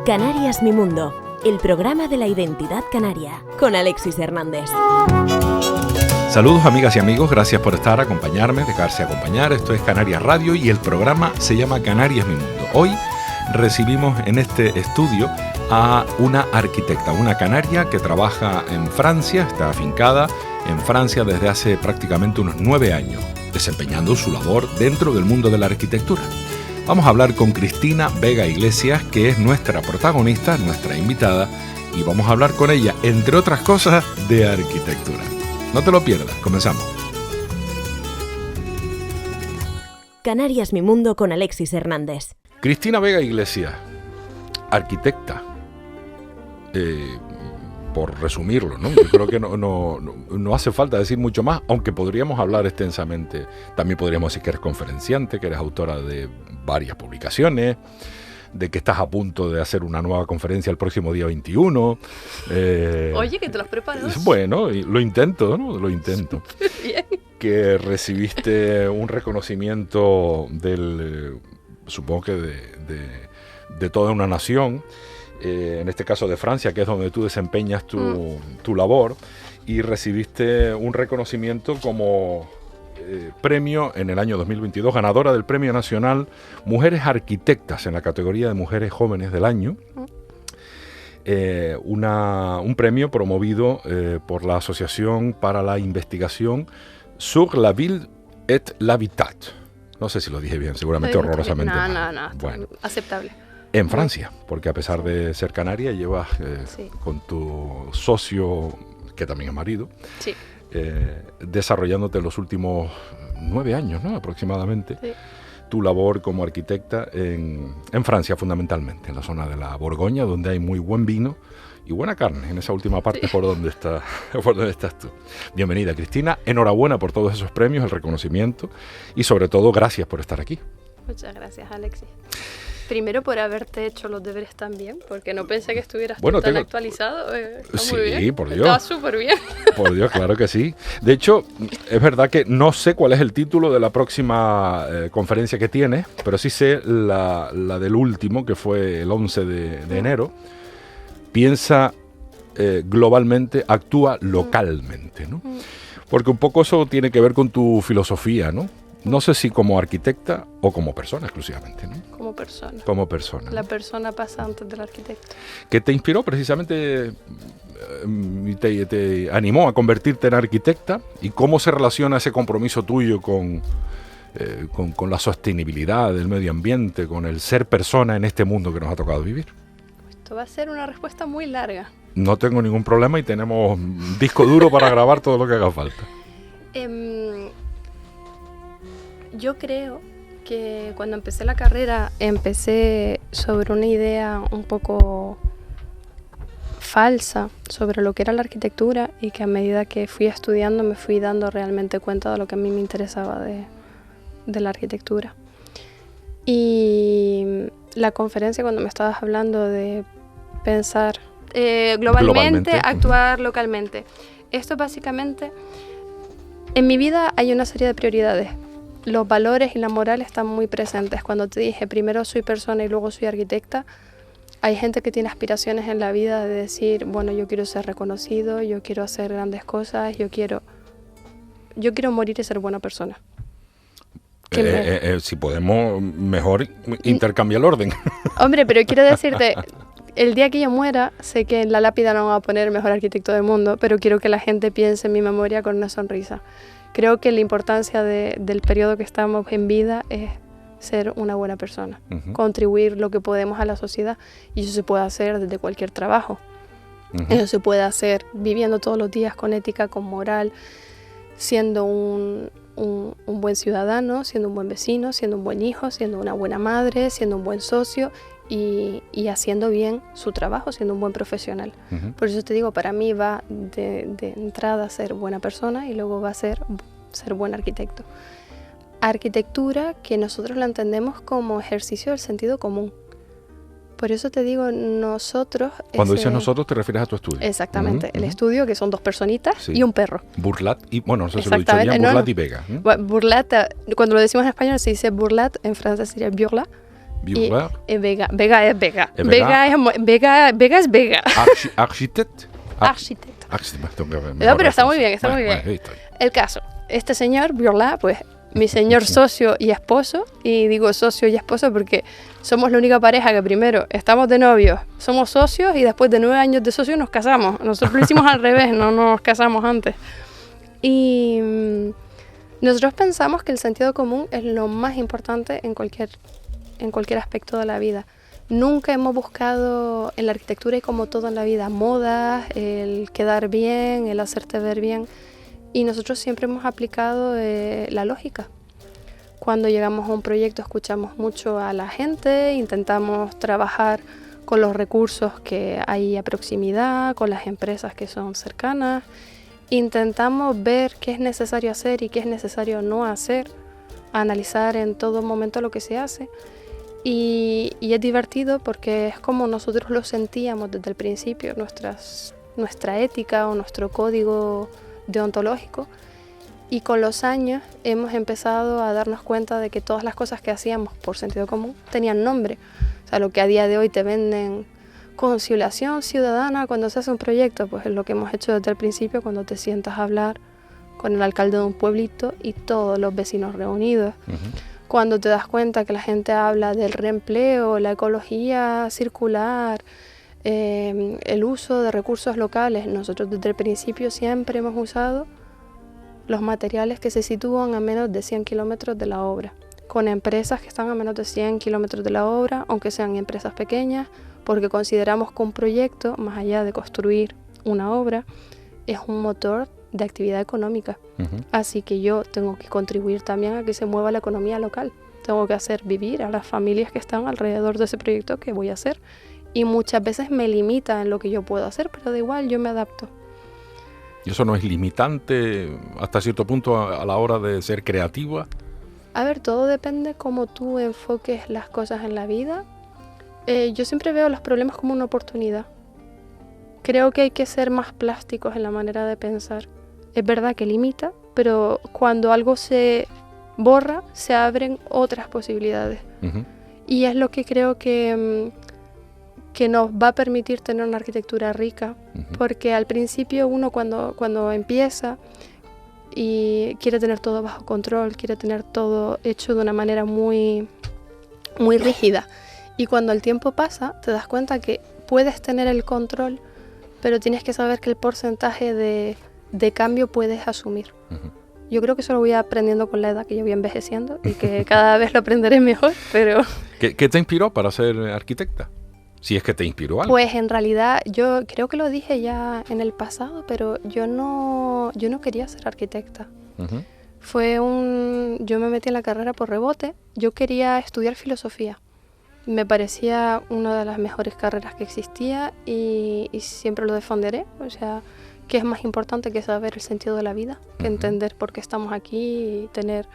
Canarias Mi Mundo, el programa de la identidad canaria, con Alexis Hernández. Saludos amigas y amigos, gracias por acompañarme, dejarse acompañar. Esto es Canarias Radio y el programa se llama Canarias Mi Mundo. Hoy recibimos en este estudio a una arquitecta, una canaria que trabaja en Francia, está afincada en Francia desde hace prácticamente unos 9 años, desempeñando su labor dentro del mundo de la arquitectura. Vamos a hablar con Cristina Vega Iglesias, que es nuestra protagonista, nuestra invitada, y vamos a hablar con ella, entre otras cosas, de arquitectura. No te lo pierdas, comenzamos. Canarias Mi Mundo con Alexis Hernández. Cristina Vega Iglesias, arquitecta. Por resumirlo, ¿no? Yo creo que no hace falta decir mucho más, aunque podríamos hablar extensamente. También podríamos decir que eres conferenciante, que eres autora de varias publicaciones, de que estás a punto de hacer una nueva conferencia el próximo día 21. Oye, que te los preparas. Bueno, lo intento, ¿no? Lo intento. Bien. Que recibiste un reconocimiento del, supongo que de toda una nación, en este caso de Francia, que es donde tú desempeñas tu labor, y recibiste un reconocimiento como premio en el año 2022, ganadora del Premio Nacional Mujeres Arquitectas en la categoría de Mujeres Jóvenes del Año, un premio promovido por la Asociación para la Investigación Sur la Ville et l'Habitat. No sé si lo dije bien, seguramente horrorosamente mal. No, bueno, aceptable. En Francia, porque a pesar de ser canaria, llevas con tu socio, que también es marido, sí, desarrollándote los últimos 9 años, ¿no? Aproximadamente, sí, tu labor como arquitecta en Francia, fundamentalmente, en la zona de la Borgoña, donde hay muy buen vino y buena carne, en esa última parte, sí, por donde estás tú. Bienvenida, Cristina, enhorabuena por todos esos premios, el reconocimiento, y sobre todo, gracias por estar aquí. Muchas gracias, Alexis. Primero por haberte hecho los deberes tan bien, porque no pensé que estuvieras tan actualizado. Está sí, muy bien. Por Dios. Está súper bien. Por Dios, claro que sí. De hecho, es verdad que no sé cuál es el título de la próxima conferencia que tienes, pero sí sé la del último, que fue el 11 de enero. Piensa globalmente, actúa localmente, ¿no? Porque un poco eso tiene que ver con tu filosofía, ¿no? No sé si como arquitecta o como persona exclusivamente, ¿no? Como persona. Como persona. La persona pasa antes del arquitecto. Que te inspiró precisamente, te animó a convertirte en arquitecta, y cómo se relaciona ese compromiso tuyo con la sostenibilidad del medio ambiente, con el ser persona en este mundo que nos ha tocado vivir. Esto va a ser una respuesta muy larga. No tengo ningún problema y tenemos disco duro para grabar todo lo que haga falta. Yo creo que cuando empecé la carrera empecé sobre una idea un poco falsa sobre lo que era la arquitectura, y que a medida que fui estudiando me fui dando realmente cuenta de lo que a mí me interesaba de la arquitectura. Y la conferencia, cuando me estabas hablando de pensar globalmente, actuar localmente, esto básicamente, en mi vida hay una serie de prioridades. Los valores y la moral están muy presentes. Cuando te dije, primero soy persona y luego soy arquitecta, hay gente que tiene aspiraciones en la vida de decir, bueno, yo quiero ser reconocido, yo quiero hacer grandes cosas, yo quiero morir y ser buena persona. Si podemos, mejor intercambiar el orden. Hombre, pero quiero decirte, el día que yo muera, sé que en la lápida no van a poner el mejor arquitecto del mundo, pero quiero que la gente piense en mi memoria con una sonrisa. Creo que la importancia del periodo que estamos en vida es ser una buena persona, contribuir lo que podemos a la sociedad, y eso se puede hacer desde cualquier trabajo. Eso se puede hacer viviendo todos los días con ética, con moral, siendo un buen ciudadano, siendo un buen vecino, siendo un buen hijo, siendo una buena madre, siendo un buen socio y haciendo bien su trabajo, siendo un buen profesional. Por eso te digo, para mí va de entrada ser buena persona y luego va a ser buen arquitecto. Arquitectura que nosotros la entendemos como ejercicio del sentido común. Por eso te digo, nosotros... Cuando dices nosotros, te refieres a tu estudio. Exactamente, el estudio, que son 2 personitas Sí. y un perro. Burlat y, bueno, no sé si lo he dicho bien, No, Burlat no. y Vega. Burlat, cuando lo decimos en español se dice burlat, en francés sería burla. Burlat, Y Vega. Vega es Vega. ¿Es Vega? Vega es Vega. architect. Arquitecto. No, pero está muy bien, está muy bien. El caso, este señor, Burla, pues mi señor socio y esposo, y digo socio y esposo porque somos la única pareja que primero estamos de novios, somos socios y después de 9 años de socios nos casamos. Nosotros lo hicimos al revés, no nos casamos antes. Y nosotros pensamos que el sentido común es lo más importante en cualquier aspecto de la vida. Nunca hemos buscado en la arquitectura y como todo en la vida, modas, el quedar bien, el hacerte ver bien. Y nosotros siempre hemos aplicado la lógica. Cuando llegamos a un proyecto escuchamos mucho a la gente, intentamos trabajar con los recursos que hay a proximidad, con las empresas que son cercanas. Intentamos ver qué es necesario hacer y qué es necesario no hacer, analizar en todo momento lo que se hace. Y es divertido porque es como nosotros lo sentíamos desde el principio, nuestra ética o nuestro código deontológico, y con los años hemos empezado a darnos cuenta de que todas las cosas que hacíamos por sentido común tenían nombre. O sea, lo que a día de hoy te venden conciliación ciudadana cuando se hace un proyecto, pues es lo que hemos hecho desde el principio cuando te sientas a hablar con el alcalde de un pueblito y todos los vecinos reunidos. Cuando te das cuenta que la gente habla del reempleo, la ecología circular, el uso de recursos locales. Nosotros desde el principio siempre hemos usado los materiales que se sitúan a menos de 100 kilómetros de la obra, con empresas que están a menos de 100 kilómetros de la obra, aunque sean empresas pequeñas, porque consideramos que un proyecto, más allá de construir una obra, es un motor de actividad económica. Así que yo tengo que contribuir también a que se mueva la economía local. Tengo que hacer vivir a las familias que están alrededor de ese proyecto que voy a hacer. Y muchas veces me limita en lo que yo puedo hacer, pero da igual, yo me adapto. ¿Y eso no es limitante hasta cierto punto a la hora de ser creativa? A ver, todo depende cómo tú enfoques las cosas en la vida. Yo siempre veo los problemas como una oportunidad. Creo que hay que ser más plásticos en la manera de pensar. Es verdad que limita, pero cuando algo se borra, se abren otras posibilidades. Y es lo que creo que nos va a permitir tener una arquitectura rica, porque al principio uno cuando empieza y quiere tener todo bajo control, quiere tener todo hecho de una manera muy, muy rígida. Y cuando el tiempo pasa, te das cuenta que puedes tener el control, pero tienes que saber que el porcentaje de cambio puedes asumir. Yo creo que eso lo voy aprendiendo con la edad, que yo voy envejeciendo y que cada vez lo aprenderé mejor, pero... ¿Qué te inspiró para ser arquitecta? Si es que te inspiró algo. Pues en realidad yo creo que lo dije ya en el pasado, pero yo no quería ser arquitecta. Yo me metí en la carrera por rebote. Yo quería estudiar filosofía. Me parecía una de las mejores carreras que existía y siempre lo defenderé. O sea, ¿qué es más importante que saber el sentido de la vida? Que entender por qué estamos aquí y tener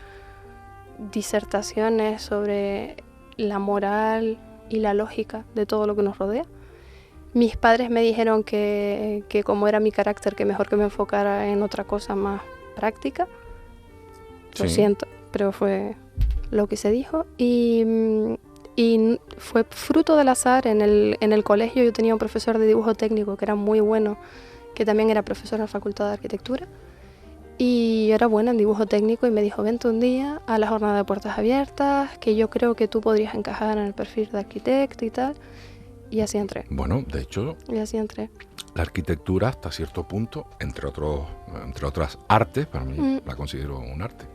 disertaciones sobre la moral y la lógica de todo lo que nos rodea. Mis padres me dijeron que como era mi carácter, que mejor que me enfocara en otra cosa más práctica. Lo siento, pero fue lo que se dijo. Y fue fruto del azar. En el colegio yo tenía un profesor de dibujo técnico que era muy bueno, que también era profesor en la Facultad de Arquitectura. Y yo era buena en dibujo técnico y me dijo, vente un día a la jornada de puertas abiertas, que yo creo que tú podrías encajar en el perfil de arquitecto y tal. Y así entré. Bueno, de hecho, y así entré. La arquitectura hasta cierto punto, entre otras artes, para mí la considero un arte,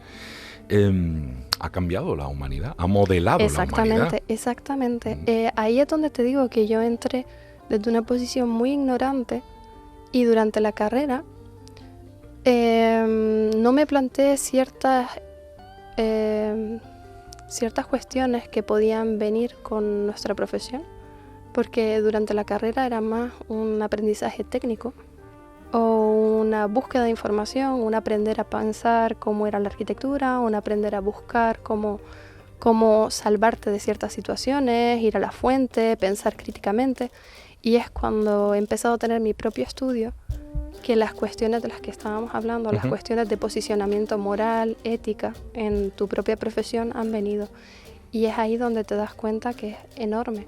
ha cambiado la humanidad, ha modelado la humanidad. Exactamente. Ahí es donde te digo que yo entré desde una posición muy ignorante y durante la carrera no me planteé ciertas cuestiones que podían venir con nuestra profesión, porque durante la carrera era más un aprendizaje técnico o una búsqueda de información, un aprender a pensar cómo era la arquitectura, un aprender a buscar cómo cómo salvarte de ciertas situaciones, ir a la fuente, pensar críticamente. Y es cuando he empezado a tener mi propio estudio que las cuestiones de las que estábamos hablando, las cuestiones de posicionamiento moral, ética en tu propia profesión han venido. Y es ahí donde te das cuenta que es enorme,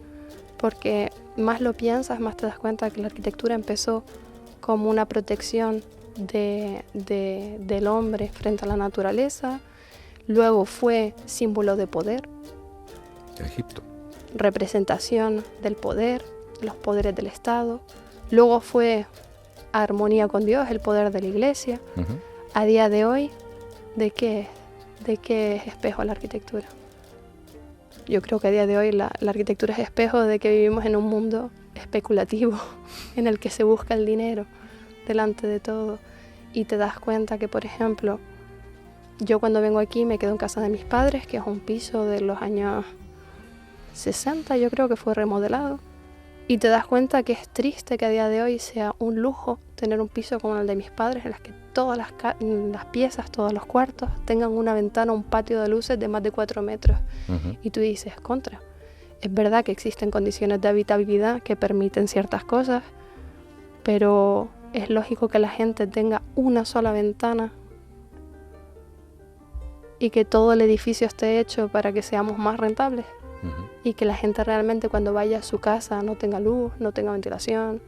porque más lo piensas, más te das cuenta que la arquitectura empezó como una protección del hombre frente a la naturaleza, luego fue símbolo de poder, Egipto. representación del poder, los poderes del Estado, luego fue armonía con Dios, el poder de la Iglesia. A día de hoy, ¿de qué es espejo la arquitectura? Yo creo que a día de hoy la arquitectura es espejo de que vivimos en un mundo especulativo, en el que se busca el dinero delante de todo. Y te das cuenta que, por ejemplo, yo cuando vengo aquí me quedo en casa de mis padres, que es un piso de los años 60, yo creo que fue remodelado. Y te das cuenta que es triste que a día de hoy sea un lujo tener un piso como el de mis padres, en las que todas las piezas, todos los cuartos tengan una ventana, un patio de luces de más de 4 metros. Y tú dices, contra. Es verdad que existen condiciones de habitabilidad que permiten ciertas cosas, pero es lógico que la gente tenga una sola ventana y que todo el edificio esté hecho para que seamos más rentables. Y que la gente realmente cuando vaya a su casa no tenga luz, no tenga ventilación.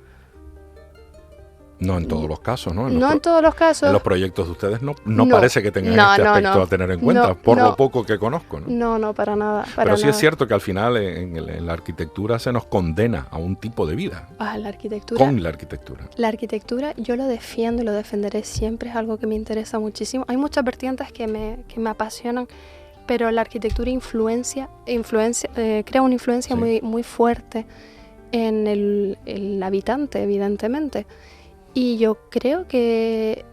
No en todos los casos, ¿no? No en todos los casos. En los proyectos de ustedes no parece que tengan este aspecto a tener en cuenta, por lo poco que conozco, ¿no? No, para nada. Pero sí es cierto que al final en la arquitectura se nos condena a un tipo de vida. La arquitectura. Con la arquitectura. La arquitectura yo lo defiendo y lo defenderé siempre, es algo que me interesa muchísimo. Hay muchas vertientes que me apasionan, pero la arquitectura crea una influencia muy fuerte en el habitante, evidentemente. Y yo creo que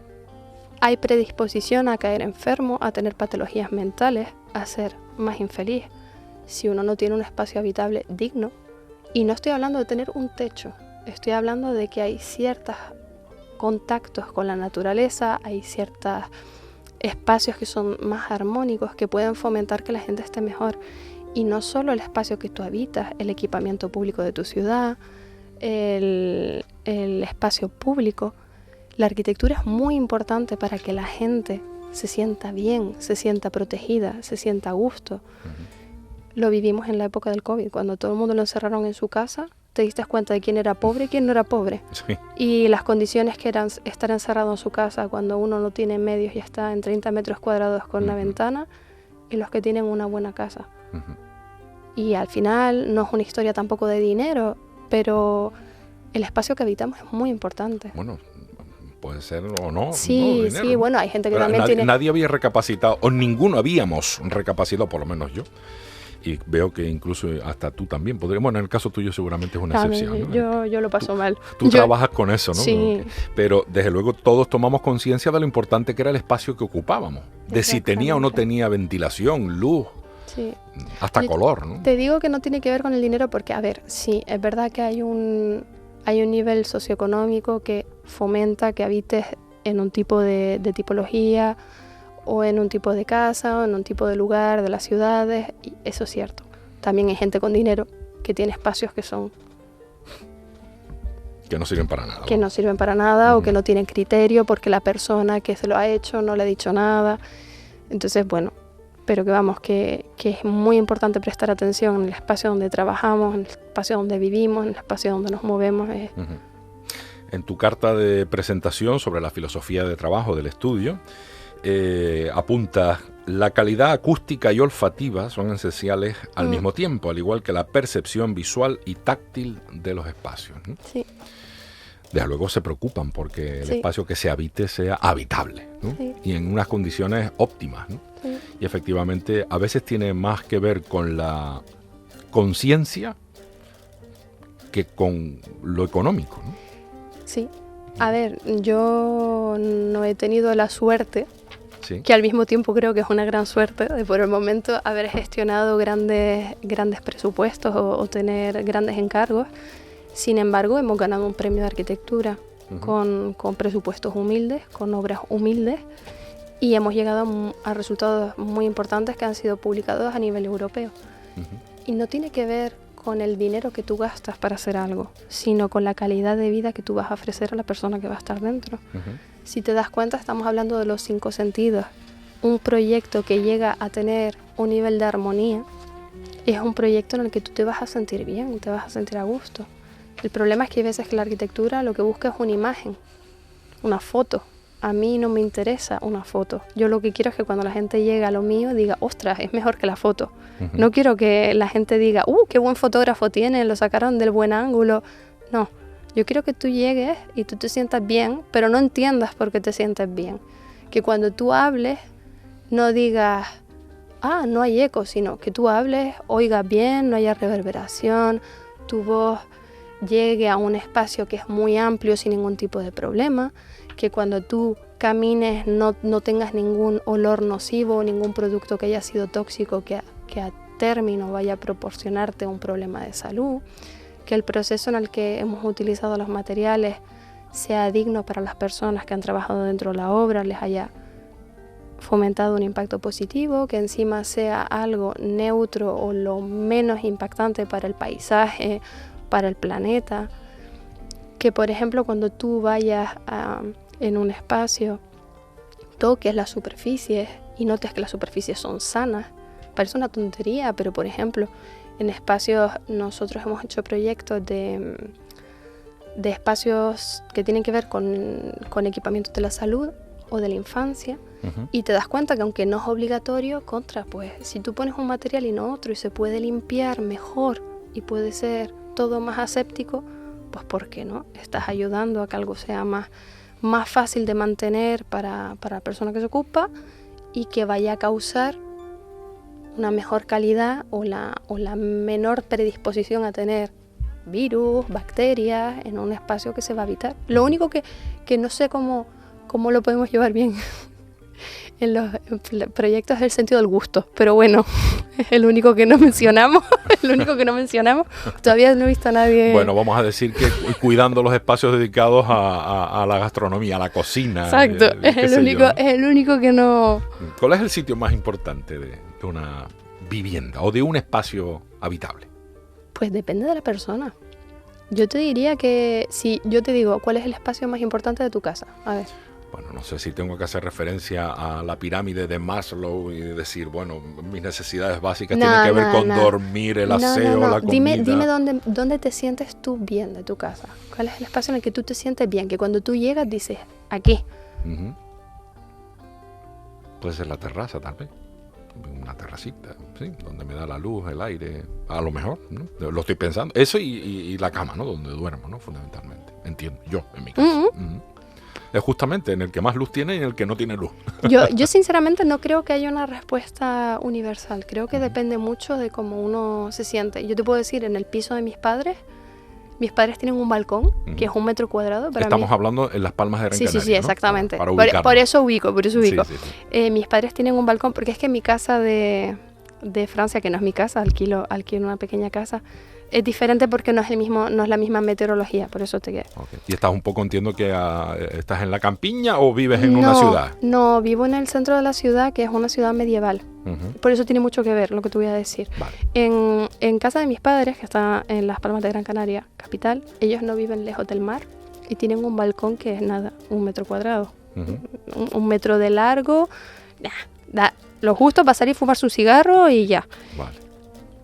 hay predisposición a caer enfermo, a tener patologías mentales, a ser más infeliz si uno no tiene un espacio habitable digno. Y no estoy hablando de tener un techo, estoy hablando de que hay ciertos contactos con la naturaleza, hay ciertos espacios que son más armónicos, que pueden fomentar que la gente esté mejor. Y no solo el espacio que tú habitas, el equipamiento público de tu ciudad, el espacio público. La arquitectura es muy importante para que la gente se sienta bien, se sienta protegida, se sienta a gusto. Lo vivimos en la época del COVID, cuando todo el mundo lo encerraron en su casa, te diste cuenta de quién era pobre y quién no era pobre. Sí. Y las condiciones que eran estar encerrado en su casa cuando uno no tiene medios y está en 30 metros cuadrados con una ventana, y los que tienen una buena casa. Y al final no es una historia tampoco de dinero, pero el espacio que habitamos es muy importante. Bueno, puede ser o no. Sí, no, dinero, sí, bueno, hay gente que también tiene... Nadie había recapacitado, o ninguno habíamos recapacitado, por lo menos yo. Y veo que incluso hasta tú también podrías. Bueno, en el caso tuyo seguramente es una excepción, ¿no? Yo lo paso mal. Tú trabajas con eso, ¿no? Sí. Pero desde luego todos tomamos conciencia de lo importante que era el espacio que ocupábamos. De si tenía o no tenía ventilación, luz, hasta color, ¿no? Te digo que no tiene que ver con el dinero porque, a ver, sí, es verdad que hay un nivel socioeconómico que fomenta que habites en un tipo de tipología, o en un tipo de casa, o en un tipo de lugar de las ciudades, y eso es cierto. También hay gente con dinero que tiene espacios que son... que no sirven para nada. Que no sirven para nada, o que no tienen criterio porque la persona que se lo ha hecho no le ha dicho nada. Entonces, bueno, pero que vamos, que es muy importante prestar atención en el espacio donde trabajamos, en el espacio donde vivimos, en el espacio donde nos movemos. En tu carta de presentación sobre la filosofía de trabajo del estudio, apunta: la calidad acústica y olfativa son esenciales al mismo tiempo, al igual que la percepción visual y táctil de los espacios, ¿no? Sí. Desde luego se preocupan porque el espacio que se habite sea habitable, ¿no? Y en unas condiciones óptimas, ¿no? Y efectivamente a veces tiene más que ver con la conciencia que con lo económico, ¿no? Sí. A ver, yo no he tenido la suerte, que al mismo tiempo creo que es una gran suerte, de por el momento haber gestionado grandes presupuestos o tener grandes encargos. Sin embargo, hemos ganado un premio de arquitectura con presupuestos humildes, con obras humildes, y hemos llegado a resultados muy importantes que han sido publicados a nivel europeo. Y no tiene que ver con el dinero que tú gastas para hacer algo, sino con la calidad de vida que tú vas a ofrecer a la persona que va a estar dentro. Si te das cuenta, estamos hablando de los 5 sentidos. Un proyecto que llega a tener un nivel de armonía es un proyecto en el que tú te vas a sentir bien, te vas a sentir a gusto. El problema es que hay veces que la arquitectura lo que busca es una imagen, una foto. A mí no me interesa una foto. Yo lo que quiero es que cuando la gente llegue a lo mío diga, ostras, es mejor que la foto. No quiero que la gente diga, qué buen fotógrafo tiene, lo sacaron del buen ángulo. No, yo quiero que tú llegues y tú te sientas bien, pero no entiendas por qué te sientes bien. Que cuando tú hables, no digas, no hay eco, sino que tú hables, oigas bien, no haya reverberación, tu voz llegue a un espacio que es muy amplio sin ningún tipo de problema, que cuando tú camines no tengas ningún olor nocivo, ningún producto que haya sido tóxico que a término vaya a proporcionarte un problema de salud, que el proceso en el que hemos utilizado los materiales sea digno para las personas que han trabajado dentro de la obra, les haya fomentado un impacto positivo, que encima sea algo neutro o lo menos impactante para el paisaje, para el planeta. Que por ejemplo cuando tú vayas en un espacio, toques las superficies y notes que las superficies son sanas. Parece una tontería, pero por ejemplo en espacios, nosotros hemos hecho proyectos de espacios que tienen que ver con equipamientos de la salud o de la infancia, y te das cuenta que aunque no es obligatorio, pues si tú pones un material y no otro y se puede limpiar mejor y puede ser todo más aséptico, pues ¿por qué no? Estás ayudando a que algo sea más fácil de mantener para la persona que se ocupa y que vaya a causar una mejor calidad o la menor predisposición a tener virus, bacterias en un espacio que se va a habitar. Lo único que no sé cómo lo podemos llevar bien en los proyectos es el sentido del gusto, pero bueno, es el único que no mencionamos, Todavía no he visto a nadie. Bueno, vamos a decir que cuidando los espacios dedicados a la gastronomía, a la cocina. Exacto, es el único que no. ¿Cuál es el sitio más importante de una vivienda o de un espacio habitable? Pues depende de la persona. Yo te diría que si yo te digo, ¿cuál es el espacio más importante de tu casa? A ver. Bueno, no sé si tengo que hacer referencia a la pirámide de Maslow y decir, bueno, mis necesidades básicas tienen que ver con dormir, el aseo, la comida. Dime dónde te sientes tú bien de tu casa. ¿Cuál es el espacio en el que tú te sientes bien? Que cuando tú llegas dices, aquí. Puede ser la terraza, tal vez. Una terracita, ¿sí? Donde me da la luz, el aire, a lo mejor, ¿no? Lo estoy pensando. Eso y la cama, ¿no? Donde duermo, ¿no? Fundamentalmente. Entiendo, yo, en mi casa. Es justamente en el que más luz tiene y en el que no tiene luz. Yo sinceramente no creo que haya una respuesta universal. Creo que depende mucho de cómo uno se siente. Yo te puedo decir, en el piso de mis padres tienen un balcón que es 1 metro cuadrado. Estamos hablando en Las Palmas de Gran Canaria, sí, exactamente. ¿No? Por eso ubico. Sí. Mis padres tienen un balcón, porque es que mi casa de Francia, que no es mi casa, alquilo una pequeña casa, es diferente porque no es la misma meteorología, por eso te quedo. Okay. ¿Y estás un poco, entiendo que estás en la campiña o vives en una ciudad? No, vivo en el centro de la ciudad, que es una ciudad medieval. Por eso tiene mucho que ver lo que te voy a decir. Vale. En casa de mis padres, que está en Las Palmas de Gran Canaria, capital, ellos no viven lejos del mar y tienen un balcón que es 1 metro cuadrado. 1 metro de largo, lo justo para salir y fumarse un cigarro y ya. Vale.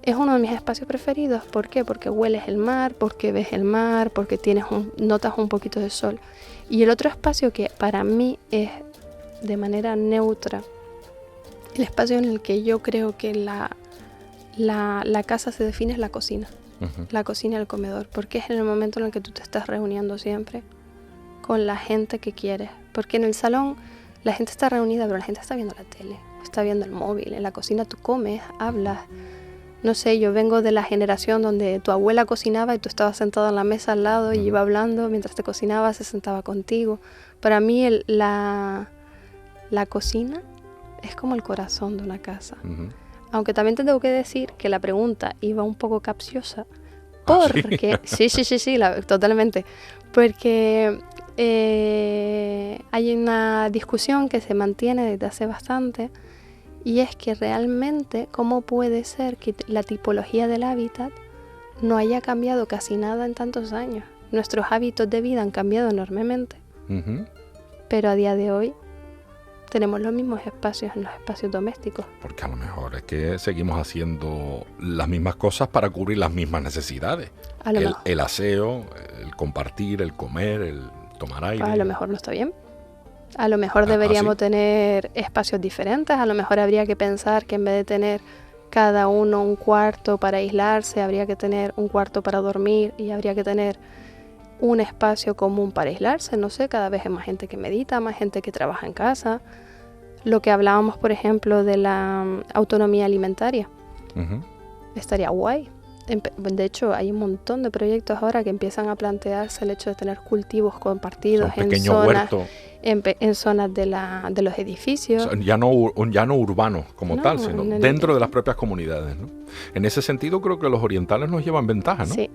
Es uno de mis espacios preferidos. ¿Por qué? Porque hueles el mar, porque ves el mar, porque notas un poquito de sol. Y el otro espacio que para mí es de manera neutra, el espacio en el que yo creo que la casa se define es la cocina. La cocina y el comedor, porque es en el momento en el que tú te estás reuniendo siempre con la gente que quieres. Porque en el salón la gente está reunida, pero la gente está viendo la tele, está viendo el móvil. En la cocina tú comes, hablas. No sé, yo vengo de la generación donde tu abuela cocinaba y tú estabas sentado en la mesa al lado y iba hablando mientras te cocinaba, se sentaba contigo. Para mí la cocina es como el corazón de una casa. Aunque también te tengo que decir que la pregunta iba un poco capciosa porque... ¿Sí? Sí, totalmente. Porque hay una discusión que se mantiene desde hace bastante, y es que realmente cómo puede ser que la tipología del hábitat no haya cambiado casi nada en tantos años. Nuestros hábitos de vida han cambiado enormemente, pero a día de hoy tenemos los mismos espacios en los espacios domésticos. Porque a lo mejor es que seguimos haciendo las mismas cosas para cubrir las mismas necesidades. El aseo, el compartir, el comer, el tomar aire. Pues a lo mejor no está bien. A lo mejor deberíamos tener espacios diferentes. A lo mejor habría que pensar que en vez de tener cada uno un cuarto para aislarse, habría que tener un cuarto para dormir y habría que tener un espacio común para aislarse. No sé, cada vez hay más gente que medita, más gente que trabaja en casa. Lo que hablábamos, por ejemplo, de la autonomía alimentaria. Estaría guay. De hecho, hay un montón de proyectos ahora que empiezan a plantearse el hecho de tener cultivos compartidos en zonas de los edificios. O sea, ya no urbanos como tal, sino dentro de las propias comunidades, ¿no? En ese sentido creo que los orientales nos llevan ventaja, ¿no? Sí,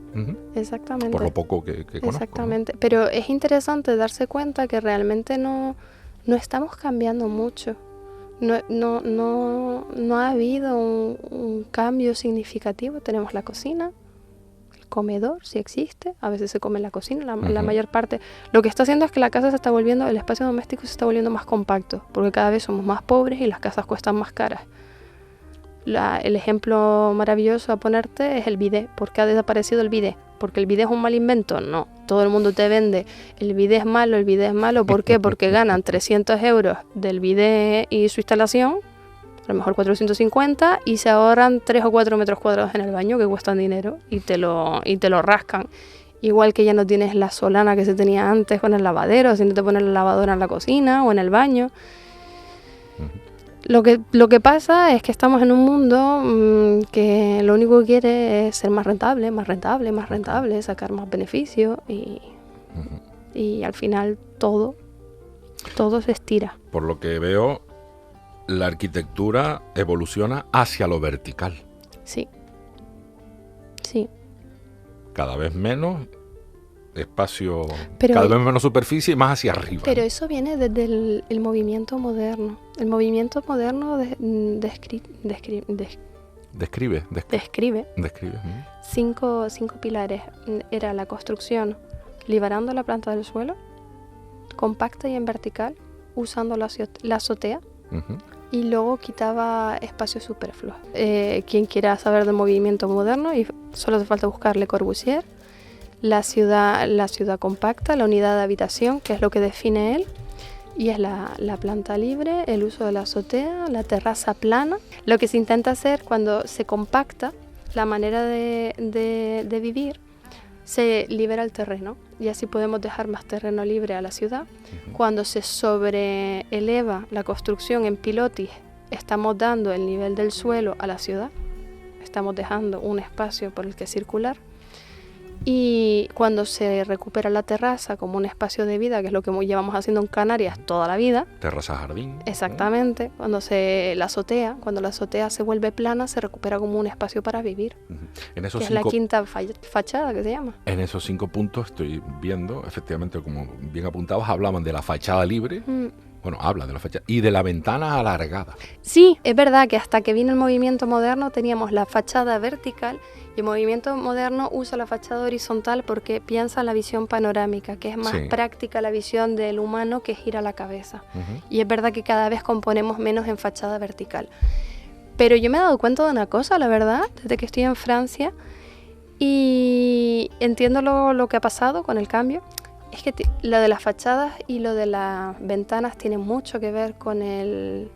exactamente. Por lo poco que conozco. Exactamente, ¿no? Pero es interesante darse cuenta que realmente no estamos cambiando mucho. No ha habido un cambio significativo. Tenemos la cocina, el comedor, si existe. A veces se come en la cocina, la mayor parte. Lo que está haciendo es que la casa el espacio doméstico se está volviendo más compacto, porque cada vez somos más pobres y las casas cuestan más caras. El ejemplo maravilloso a ponerte es el bidet. ¿Por qué ha desaparecido el bidet? ¿Porque el bidet es un mal invento? No. Todo el mundo te vende el bidet es malo, el bidet es malo. ¿Por qué? Porque ganan 300 euros del bidet y su instalación, a lo mejor 450, y se ahorran 3 o 4 metros cuadrados en el baño que cuestan dinero y te lo rascan. Igual que ya no tienes la solana que se tenía antes con el lavadero, sino te pones la lavadora en la cocina o en el baño. Lo que pasa es que estamos en un mundo que lo único que quiere es ser más rentable, sacar más beneficio y al final todo se estira. Por lo que veo, la arquitectura evoluciona hacia lo vertical. Sí. Cada vez menos espacio, cada vez menos superficie y más hacia arriba. Pero eso viene desde el movimiento moderno. El movimiento moderno describe 5 pilares. Era la construcción liberando la planta del suelo, compacta y en vertical, usando la azotea, y luego quitaba espacios superfluos. Quien quiera saber del movimiento moderno, y solo hace falta buscar Le Corbusier, la ciudad compacta, la unidad de habitación, que es lo que define él, y es la planta libre, el uso de la azotea, la terraza plana. Lo que se intenta hacer cuando se compacta la manera de vivir, se libera el terreno y así podemos dejar más terreno libre a la ciudad. Cuando se sobreeleva la construcción en pilotis, estamos dando el nivel del suelo a la ciudad, estamos dejando un espacio por el que circular. Y cuando se recupera la terraza como un espacio de vida, que es lo que llevamos haciendo en Canarias toda la vida. Terraza jardín. Exactamente. ¿No? Cuando la azotea se vuelve plana, se recupera como un espacio para vivir. En esos que es la quinta fachada que se llama. En esos 5 puntos estoy viendo, efectivamente, como bien apuntabas, hablaban de la fachada libre. Bueno, habla de la fachada y de la ventana alargada. Sí, es verdad que hasta que vino el movimiento moderno teníamos la fachada vertical. Y el movimiento moderno usa la fachada horizontal porque piensa en la visión panorámica, que es más práctica la visión del humano que gira la cabeza. Y es verdad que cada vez componemos menos en fachada vertical. Pero yo me he dado cuenta de una cosa, la verdad, desde que estoy en Francia, y entiendo lo que ha pasado con el cambio. Es que lo de las fachadas y lo de las ventanas tiene mucho que ver con el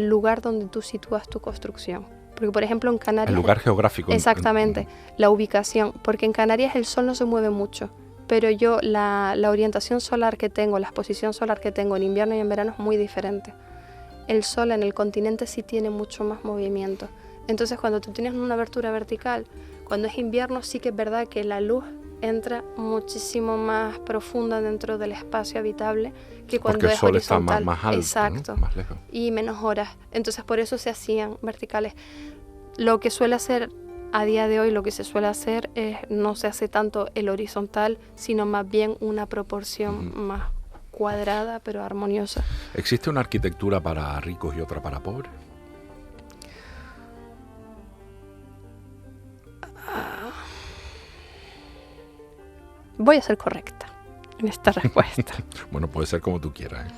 lugar donde tú sitúas tu construcción. Porque, por ejemplo, en Canarias... El lugar geográfico. Exactamente, la ubicación. Porque en Canarias el sol no se mueve mucho, pero yo la orientación solar que tengo, la exposición solar que tengo en invierno y en verano es muy diferente. El sol en el continente sí tiene mucho más movimiento. Entonces, cuando tú tienes una abertura vertical, cuando es invierno sí que es verdad que la luz entra muchísimo más profunda dentro del espacio habitable que cuando es horizontal. Porque el sol está más alto, exacto, ¿no? Más lejos. Y menos horas. Entonces por eso se hacían verticales. Lo que suele hacer a día de hoy lo que se suele hacer es, no se hace tanto el horizontal, sino más bien una proporción más cuadrada pero armoniosa. ¿Existe una arquitectura para ricos y otra para pobres? Voy a ser correcta en esta respuesta. Bueno, puede ser como tú quieras, ¿eh?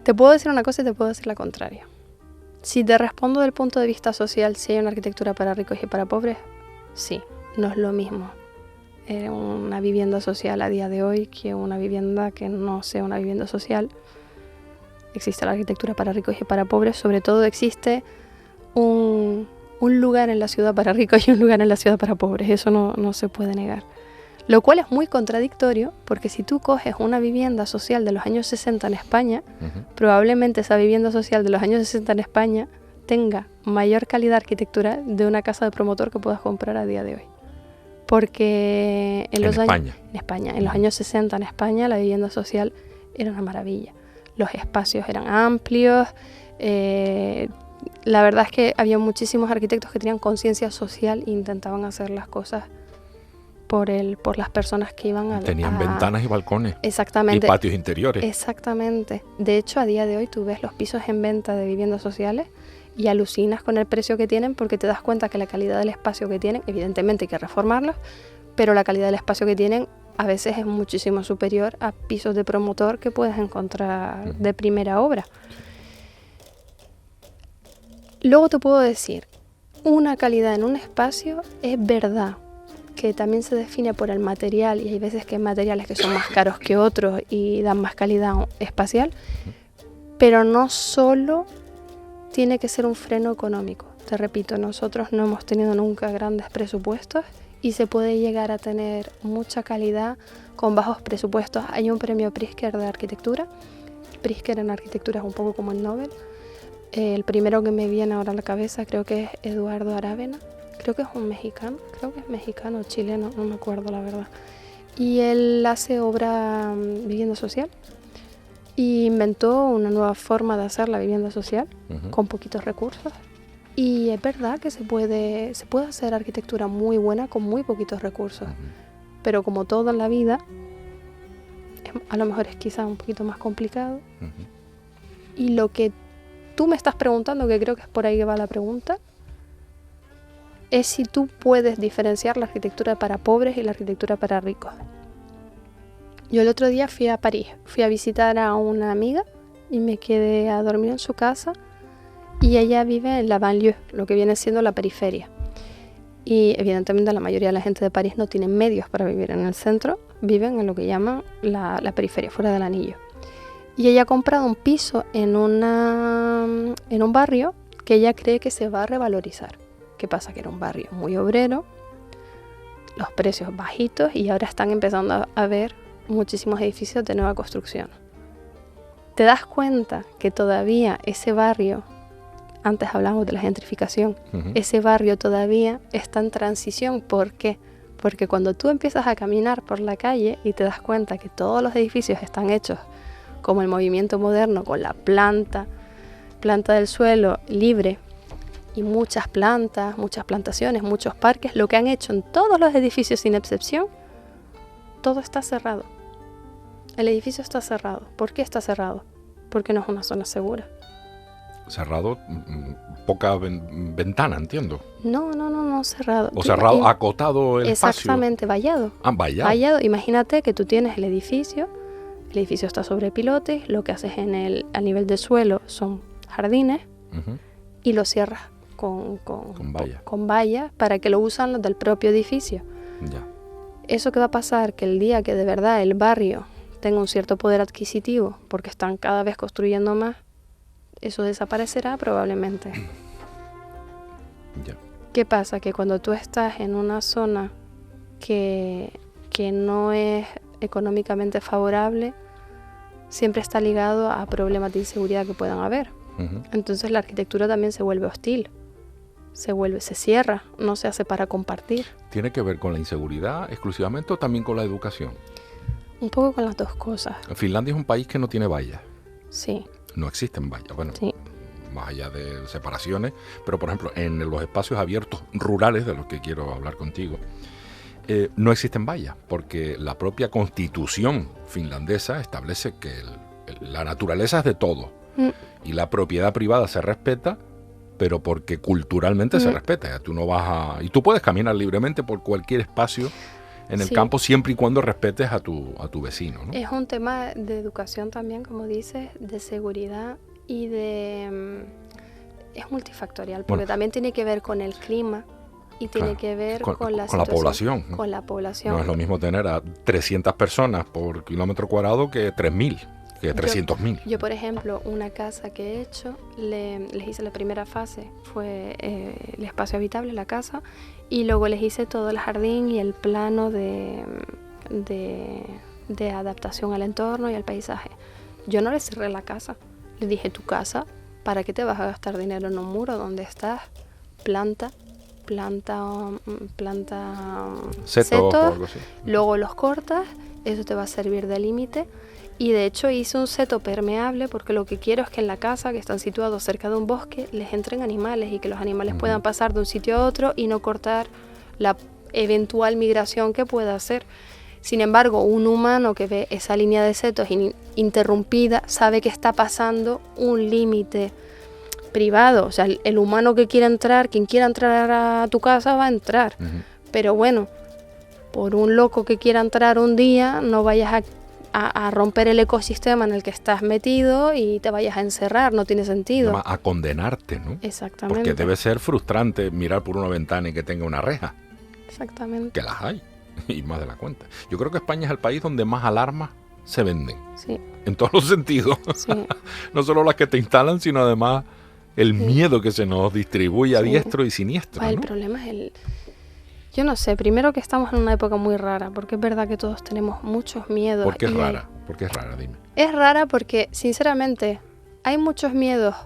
Te puedo decir una cosa y te puedo decir la contraria. Si te respondo del punto de vista social, si hay una arquitectura para ricos y para pobres, sí, no es lo mismo una vivienda social a día de hoy que una vivienda que no sea una vivienda social. Existe la arquitectura para ricos y para pobres, sobre todo existe un lugar en la ciudad para ricos y un lugar en la ciudad para pobres, eso no se puede negar. Lo cual es muy contradictorio, porque si tú coges una vivienda social de los años 60 en España, probablemente esa vivienda social de los años 60 en España tenga mayor calidad arquitectural de una casa de promotor que puedas comprar a día de hoy. Porque en los años 60 en España la vivienda social era una maravilla. Los espacios eran amplios, la verdad es que había muchísimos arquitectos que tenían conciencia social e intentaban hacer las cosas por las personas que iban a... Tenían ventanas y balcones. Exactamente. Y patios interiores. Exactamente. De hecho, a día de hoy tú ves los pisos en venta de viviendas sociales y alucinas con el precio que tienen, porque te das cuenta que la calidad del espacio que tienen, evidentemente hay que reformarlos, pero la calidad del espacio que tienen a veces es muchísimo superior a pisos de promotor que puedes encontrar de primera obra. Luego te puedo decir, una calidad en un espacio es verdad que también se define por el material, y hay veces que hay materiales que son más caros que otros y dan más calidad espacial, pero no solo tiene que ser un freno económico. Te repito, nosotros no hemos tenido nunca grandes presupuestos y se puede llegar a tener mucha calidad con bajos presupuestos. Hay un premio Pritzker de arquitectura. Pritzker en arquitectura es un poco como el Nobel. El primero que me viene ahora a la cabeza creo que es Eduardo Aravena. Creo que es un mexicano, creo que es mexicano o chileno, no me acuerdo la verdad. Y él hace obra vivienda social y inventó una nueva forma de hacer la vivienda social con poquitos recursos. Y es verdad que se puede hacer arquitectura muy buena con muy poquitos recursos, pero como todo en la vida, a lo mejor es quizás un poquito más complicado. Y lo que tú me estás preguntando, que creo que es por ahí que va la pregunta, es si tú puedes diferenciar la arquitectura para pobres y la arquitectura para ricos. Yo el otro día fui a París, fui a visitar a una amiga y me quedé a dormir en su casa, y ella vive en la banlieue, lo que viene siendo la periferia. Y evidentemente la mayoría de la gente de París no tiene medios para vivir en el centro, viven en lo que llaman la periferia, fuera del anillo. Y ella ha comprado un piso en un barrio que ella cree que se va a revalorizar. ¿Qué pasa? Que era un barrio muy obrero, los precios bajitos, y ahora están empezando a ver muchísimos edificios de nueva construcción. ¿Te das cuenta que todavía ese barrio, antes hablamos de la gentrificación, ese barrio todavía está en transición? ¿Por qué? Porque cuando tú empiezas a caminar por la calle y te das cuenta que todos los edificios están hechos como el movimiento moderno, con la planta del suelo libre, y muchas plantas, muchas plantaciones, muchos parques, lo que han hecho en todos los edificios sin excepción, todo está cerrado. El edificio está cerrado. ¿Por qué está cerrado? Porque no es una zona segura. Cerrado, poca ventana, entiendo. No, cerrado. O cerrado, acotado el espacio. Exactamente, vallado. Vallado. Vallado. Imagínate que tú tienes el edificio está sobre pilotes, lo que haces a nivel de suelo son jardines, y lo cierras con vallas para que lo usan los del propio edificio. Ya. ¿Eso qué va a pasar? Que el día que de verdad el barrio tenga un cierto poder adquisitivo, porque están cada vez construyendo más, eso desaparecerá probablemente. Ya. ¿Qué pasa? Que cuando tú estás en una zona que no es económicamente favorable, siempre está ligado a problemas de inseguridad que puedan haber. Entonces la arquitectura también se vuelve hostil, se cierra, no se hace para compartir. ¿Tiene que ver con la inseguridad exclusivamente o también con la educación? Un poco con las dos cosas. Finlandia es un país que no tiene vallas. Sí. No existen vallas. Bueno, sí. más allá de separaciones, pero por ejemplo, en los espacios abiertos rurales, de los que quiero hablar contigo, no existen vallas, porque la propia constitución finlandesa establece que la naturaleza es de todos y la propiedad privada se respeta, pero porque culturalmente se respeta. Tú no vas y tú puedes caminar libremente por cualquier espacio en el campo siempre y cuando respetes a tu vecino, ¿no? Es un tema de educación también, como dices, de seguridad y de... es multifactorial, porque también tiene que ver con el clima y tiene que ver con la población. Con la población. No es lo mismo tener a 300 personas por kilómetro cuadrado que 3.000. Que 300.000. Yo, por ejemplo, una casa que he hecho, les hice la primera fase, fue el espacio habitable, la casa, y luego les hice todo el jardín y el plano de adaptación al entorno y al paisaje. Yo no les cerré la casa, les dije, tu casa, ¿para qué te vas a gastar dinero en un muro donde estás? Planta setos, luego los cortas, eso te va a servir de límite. Y de hecho hice un seto permeable porque lo que quiero es que en la casa, que están situados cerca de un bosque, les entren animales y que los animales puedan pasar de un sitio a otro y no cortar la eventual migración que pueda hacer. Sin embargo, un humano que ve esa línea de setos interrumpida sabe que está pasando un límite privado. O sea, el humano que quiera entrar, quien quiera entrar a tu casa va a entrar. Pero bueno, por un loco que quiera entrar un día, no vayas a romper el ecosistema en el que estás metido y te vayas a encerrar, no tiene sentido. A condenarte, ¿no? Exactamente. Porque debe ser frustrante mirar por una ventana y que tenga una reja. Exactamente. Que las hay, y más de la cuenta. Yo creo que España es el país donde más alarmas se venden. Sí. En todos los sentidos. Sí. No solo las que te instalan, sino además el miedo que se nos distribuye a diestro y siniestro, ¿no? El problema es yo no sé, primero que estamos en una época muy rara, porque es verdad que todos tenemos muchos miedos. ¿Por qué es rara? ¿Por qué es rara? Dime. Es rara porque, sinceramente, hay muchos miedos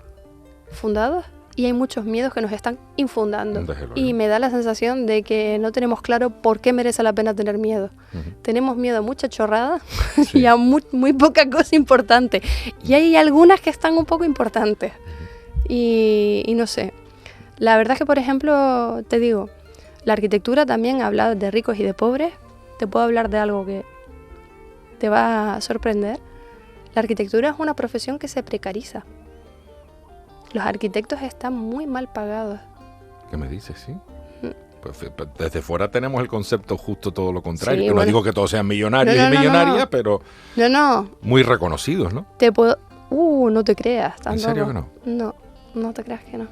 fundados y hay muchos miedos que nos están infundando. Y me da la sensación de que no tenemos claro por qué merece la pena tener miedo. Tenemos miedo a mucha chorrada y a muy poca cosa importante. Y hay algunas que están un poco importantes. Y no sé. La verdad es que, por ejemplo, te digo, la arquitectura también habla de ricos y de pobres. Te puedo hablar de algo que te va a sorprender. La arquitectura es una profesión que se precariza. Los arquitectos están muy mal pagados. ¿Qué me dices? Sí. Pues desde fuera tenemos el concepto justo todo lo contrario. Sí, no digo que todos sean millonarios y millonarias, pero muy reconocidos, ¿no? No te creas. ¿En serio que no? No te creas que no.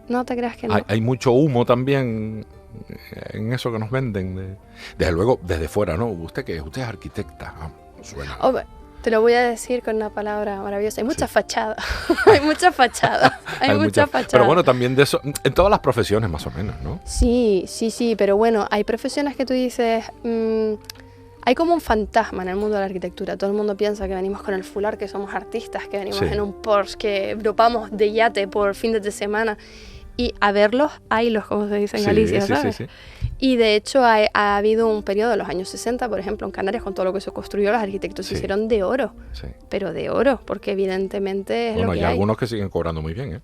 No te creas que no. Hay mucho humo también en eso que nos venden. Desde luego, desde fuera, ¿no? Usted es arquitecta. Suena. Te lo voy a decir con una palabra maravillosa. Hay mucha fachada. Hay mucha fachada. Hay mucha fachada. Pero bueno, también de eso, en todas las profesiones más o menos, ¿no? Sí. Pero bueno, hay profesiones que tú dices... hay como un fantasma en el mundo de la arquitectura. Todo el mundo piensa que venimos con el fular, que somos artistas, que venimos en un Porsche, que vamos de yate por fines de semana. Y a verlos, haylos, como se dice en Galicia, ¿sabes? Sí. Y de hecho ha habido un periodo de los años 60, por ejemplo, en Canarias, con todo lo que se construyó, los arquitectos se hicieron de oro. Sí. Pero de oro, porque evidentemente es lo que hay. Hay algunos que siguen cobrando muy bien, ¿eh?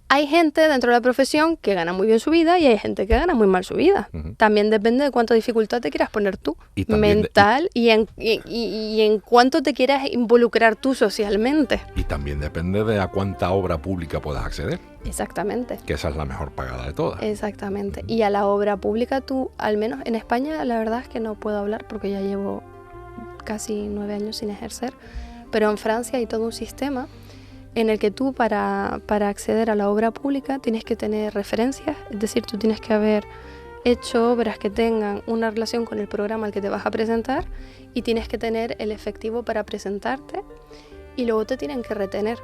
Hay gente dentro de la profesión que gana muy bien su vida y hay gente que gana muy mal su vida. También depende de cuánta dificultad te quieras poner tú, mental, y en cuánto te quieras involucrar tú socialmente. Y también depende de a cuánta obra pública puedas acceder. Exactamente. Que esa es la mejor pagada de todas. Exactamente. Y a la obra pública tú, al menos en España, la verdad es que no puedo hablar porque ya llevo casi 9 años sin ejercer, pero en Francia hay todo un sistema en el que tú para acceder a la obra pública tienes que tener referencias, es decir, tú tienes que haber hecho obras que tengan una relación con el programa al que te vas a presentar y tienes que tener el efectivo para presentarte y luego te tienen que retener.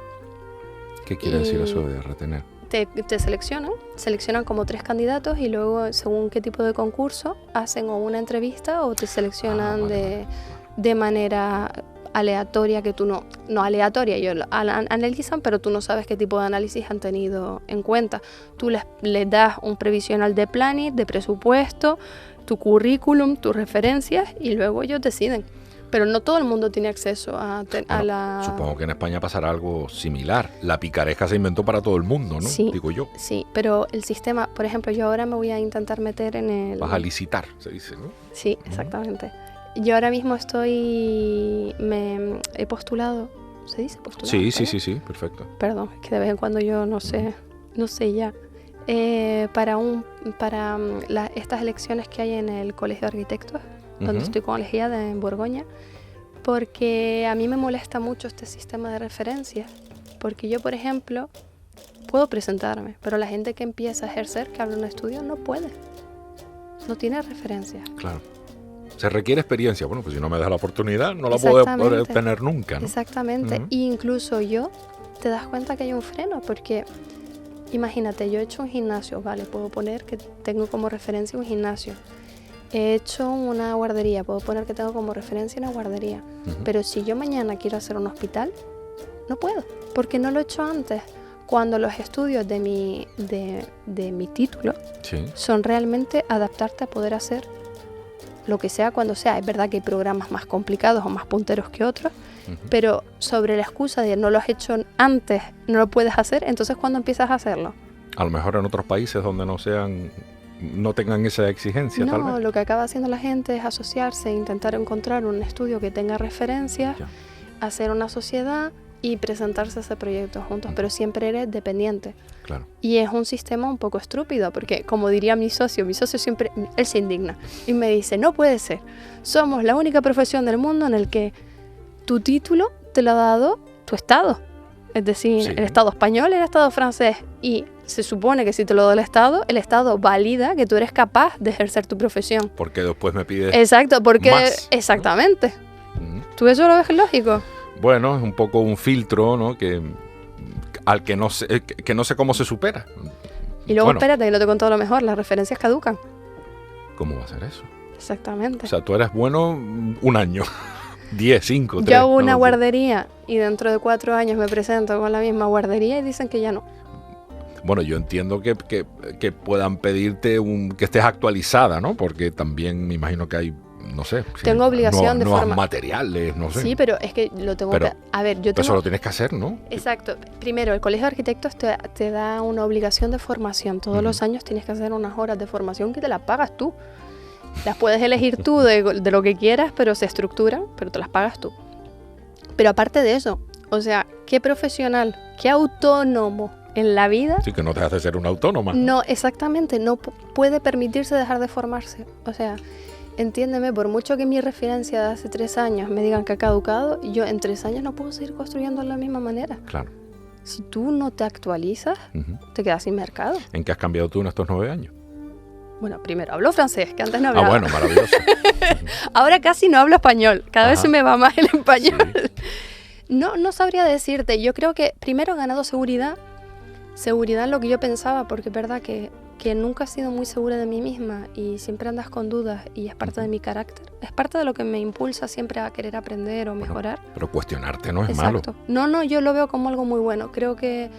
¿Qué quiere decir eso de retener? Te seleccionan como 3 candidatos y luego según qué tipo de concurso hacen o una entrevista o te seleccionan de manera aleatoria, que tú no aleatoria, ellos analizan, pero tú no sabes qué tipo de análisis han tenido en cuenta. Tú les das un previsional de planning, de presupuesto, tu currículum, tus referencias y luego ellos deciden. Pero no todo el mundo tiene acceso a la... Supongo que en España pasará algo similar. La picaresca se inventó para todo el mundo, ¿no? Sí, digo yo. Sí, pero el sistema, por ejemplo, yo ahora me voy a intentar meter en el... Vas a licitar, se dice, ¿no? Sí, exactamente. Yo ahora mismo me he postulado, ¿se dice postulado? Sí, perfecto. Perdón, es que de vez en cuando yo no sé ya. Para estas elecciones que hay en el Colegio de Arquitectos, donde estoy colegiada en Borgoña, porque a mí me molesta mucho este sistema de referencias, porque yo, por ejemplo, puedo presentarme, pero la gente que empieza a ejercer, que abre un estudio, no puede, no tiene referencias. Claro. Se requiere experiencia. Bueno, pues si no me das la oportunidad, no la puedo poder tener nunca, ¿no? Exactamente. E incluso yo, te das cuenta que hay un freno, porque imagínate, yo he hecho un gimnasio, vale, puedo poner que tengo como referencia un gimnasio. He hecho una guardería, puedo poner que tengo como referencia una guardería. Pero si yo mañana quiero hacer un hospital, no puedo, porque no lo he hecho antes. Cuando los estudios de mi título son realmente adaptarte a poder hacer lo que sea cuando sea. Es verdad que hay programas más complicados o más punteros que otros, pero sobre la excusa de no lo has hecho antes, no lo puedes hacer, entonces ¿cuándo empiezas a hacerlo? A lo mejor en otros países donde no tengan esa exigencia, tal vez. No, lo que acaba haciendo la gente es asociarse, intentar encontrar un estudio que tenga referencias, hacer una sociedad y presentarse a ese proyecto juntos, pero siempre eres dependiente. Claro. Y es un sistema un poco estúpido, porque como diría mi socio siempre, él se indigna y me dice, no puede ser, somos la única profesión del mundo en el que tu título te lo ha dado tu Estado, es decir, el Estado español y el Estado francés, y se supone que si te lo da el Estado valida que tú eres capaz de ejercer tu profesión. Porque después me pides más. Exactamente. ¿Tú eso lo ves lógico? Bueno, es un poco un filtro, ¿no? Al que no sé cómo se supera. Y luego espérate, que no te he contado lo mejor, las referencias caducan. ¿Cómo va a ser eso? Exactamente. O sea, tú eres bueno un año, 10, 5, 3. Yo hago una guardería y dentro de 4 años me presento con la misma guardería y dicen que ya no. Bueno, yo entiendo que puedan pedirte que estés actualizada, ¿no? Porque también me imagino que hay, no sé. Tengo obligación de nuevos materiales, no sé. Sí, pero es que lo tengo que... A ver, yo tengo... Eso lo tienes que hacer, ¿no? Exacto. Primero, el Colegio de Arquitectos te da una obligación de formación. Todos los años tienes que hacer unas horas de formación que te las pagas tú. Las puedes elegir tú de lo que quieras, pero se estructuran, pero te las pagas tú. Pero aparte de eso, o sea, ¿qué profesional, qué autónomo en la vida? Sí, que no te hace ser una autónoma. No, exactamente, no puede permitirse dejar de formarse. O sea, entiéndeme, por mucho que mi referencia de hace 3 años me digan que ha caducado, yo en 3 años no puedo seguir construyendo de la misma manera. Claro. Si tú no te actualizas, te quedas sin mercado. ¿En qué has cambiado tú en estos 9 años? Bueno, primero hablo francés, que antes no hablaba. Ah, bueno, maravilloso. Ahora casi no hablo español, cada vez se me va más el español. Sí. No sabría decirte, yo creo que primero he ganado seguridad en lo que yo pensaba, porque es verdad que nunca he sido muy segura de mí misma y siempre andas con dudas y es parte de mi carácter, es parte de lo que me impulsa siempre a querer aprender o mejorar. Pero cuestionarte no es malo. No, yo lo veo como algo muy bueno. Creo que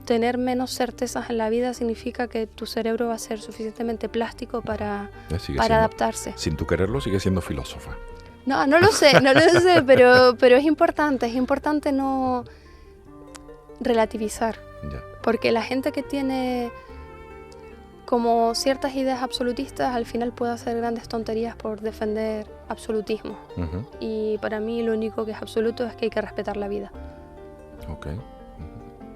tener menos certezas en la vida significa que tu cerebro va a ser suficientemente plástico para adaptarse. Sin tu quererlo, sigue siendo filósofa. No lo sé, pero es importante no relativizar. Ya. Porque la gente que tiene como ciertas ideas absolutistas al final puede hacer grandes tonterías por defender absolutismo. Y para mí lo único que es absoluto es que hay que respetar la vida. Okay.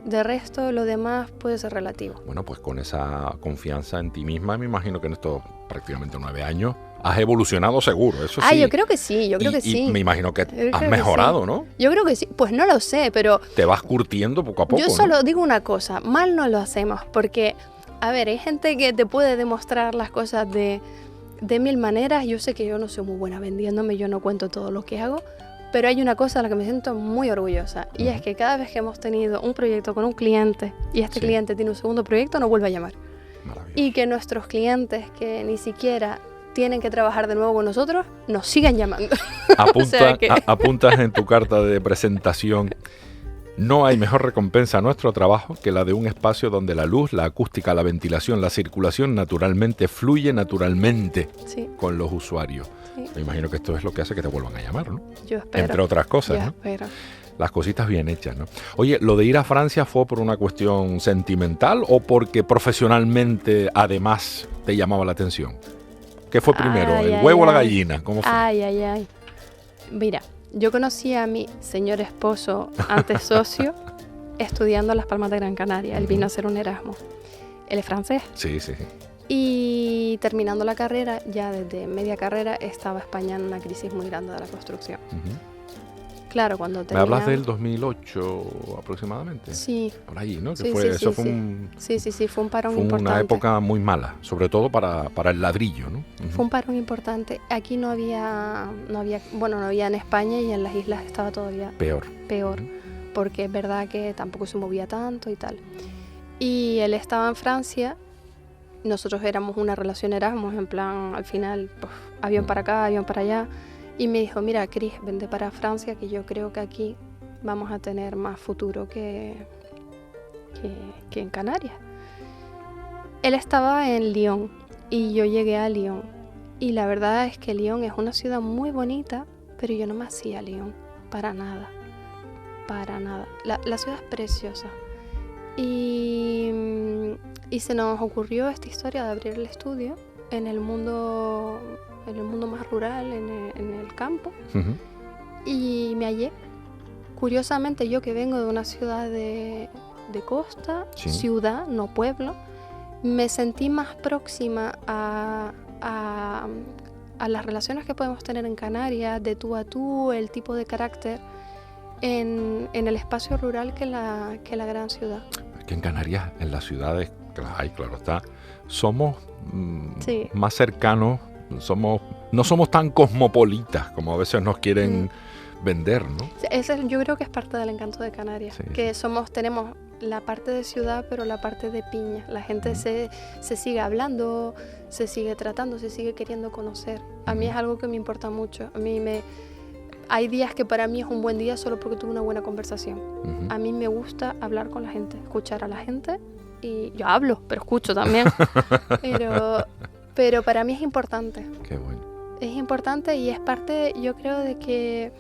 De resto, lo demás puede ser relativo. Bueno, pues con esa confianza en ti misma, me imagino que en estos prácticamente 9 años has evolucionado seguro, eso sí. Yo creo que sí, Y me imagino que has mejorado, ¿no? Yo creo que sí, pues no lo sé, pero... Te vas curtiendo poco a poco, Yo solo digo una cosa, mal no lo hacemos, porque, a ver, hay gente que te puede demostrar las cosas de 1000 maneras. Yo sé que yo no soy muy buena vendiéndome, yo no cuento todo lo que hago, pero hay una cosa de la que me siento muy orgullosa, y es que cada vez que hemos tenido un proyecto con un cliente y este cliente tiene un segundo proyecto, nos vuelve a llamar. Y que nuestros clientes que ni siquiera tienen que trabajar de nuevo con nosotros, nos sigan llamando. Apuntas en tu carta de presentación No hay mejor recompensa a nuestro trabajo que la de un espacio donde la luz, la acústica, la ventilación, la circulación naturalmente fluye naturalmente Sí, con los usuarios. sí. Me imagino que esto es lo que hace que te vuelvan a llamar, ¿no? Yo espero. Entre otras cosas, Yo ¿no? espero. Las cositas bien hechas, ¿no? Oye, ¿lo de ir a Francia fue por una cuestión sentimental o porque profesionalmente además te llamaba la atención? ¿Qué fue primero, Ay, el ay, huevo o la ay. gallina? ¿Cómo fue? Ay, ay, ay. Mira, yo conocí a mi señor esposo, antes socio, estudiando en Las Palmas de Gran Canaria. Él vino a hacer un Erasmus. Él es francés. Sí. Y terminando la carrera, ya desde media carrera, estaba España en una crisis muy grande de la construcción. Ujú. Claro, cuando ¿Me tenía... hablas del 2008 aproximadamente? Sí, Por ahí, ¿no? Que Sí, fue, sí, eso sí, fue, sí. Sí, fue un parón fue importante. una época muy mala, sobre todo para el ladrillo, ¿no? Ujú. Fue un parón importante. Aquí no había, bueno, no había en España y en las islas estaba todavía Peor. peor, porque es verdad que tampoco se movía tanto y tal. Y él estaba en Francia, nosotros éramos una relación Erasmus, en plan, al final, avión para acá, avión para allá, y me dijo, mira, Cris, vente para Francia, que yo creo que aquí vamos a tener más futuro que en Canarias. Él estaba en Lyon y yo llegué a Lyon, y la verdad es que Lyon es una ciudad muy bonita, pero yo no me hacía Lyon, para nada. La ciudad es preciosa. Y se nos ocurrió esta historia de abrir el estudio en el mundo más rural, en el campo. Ujú. Y me hallé. Curiosamente, yo que vengo de una ciudad de costa, Sí. ciudad, no pueblo, me sentí más próxima a las relaciones que podemos tener en Canarias, de tú a tú, el tipo de carácter, en el espacio rural que la gran ciudad. Que en Canarias, en las ciudades, que las hay, claro está, somos Sí. más cercanos, no somos tan cosmopolitas como a veces nos quieren vender, ¿no? Yo creo que es parte del encanto de Canarias, Sí, que tenemos la parte de ciudad, pero la parte de piña. La gente se sigue hablando, se sigue tratando, se sigue queriendo conocer. A mí es algo que me importa mucho. Hay días que para mí es un buen día solo porque tuve una buena conversación. Ujú. A mí me gusta hablar con la gente, escuchar a la gente, y yo hablo, pero escucho también. pero para mí es importante. Qué bueno. Es importante y es parte, yo creo, de que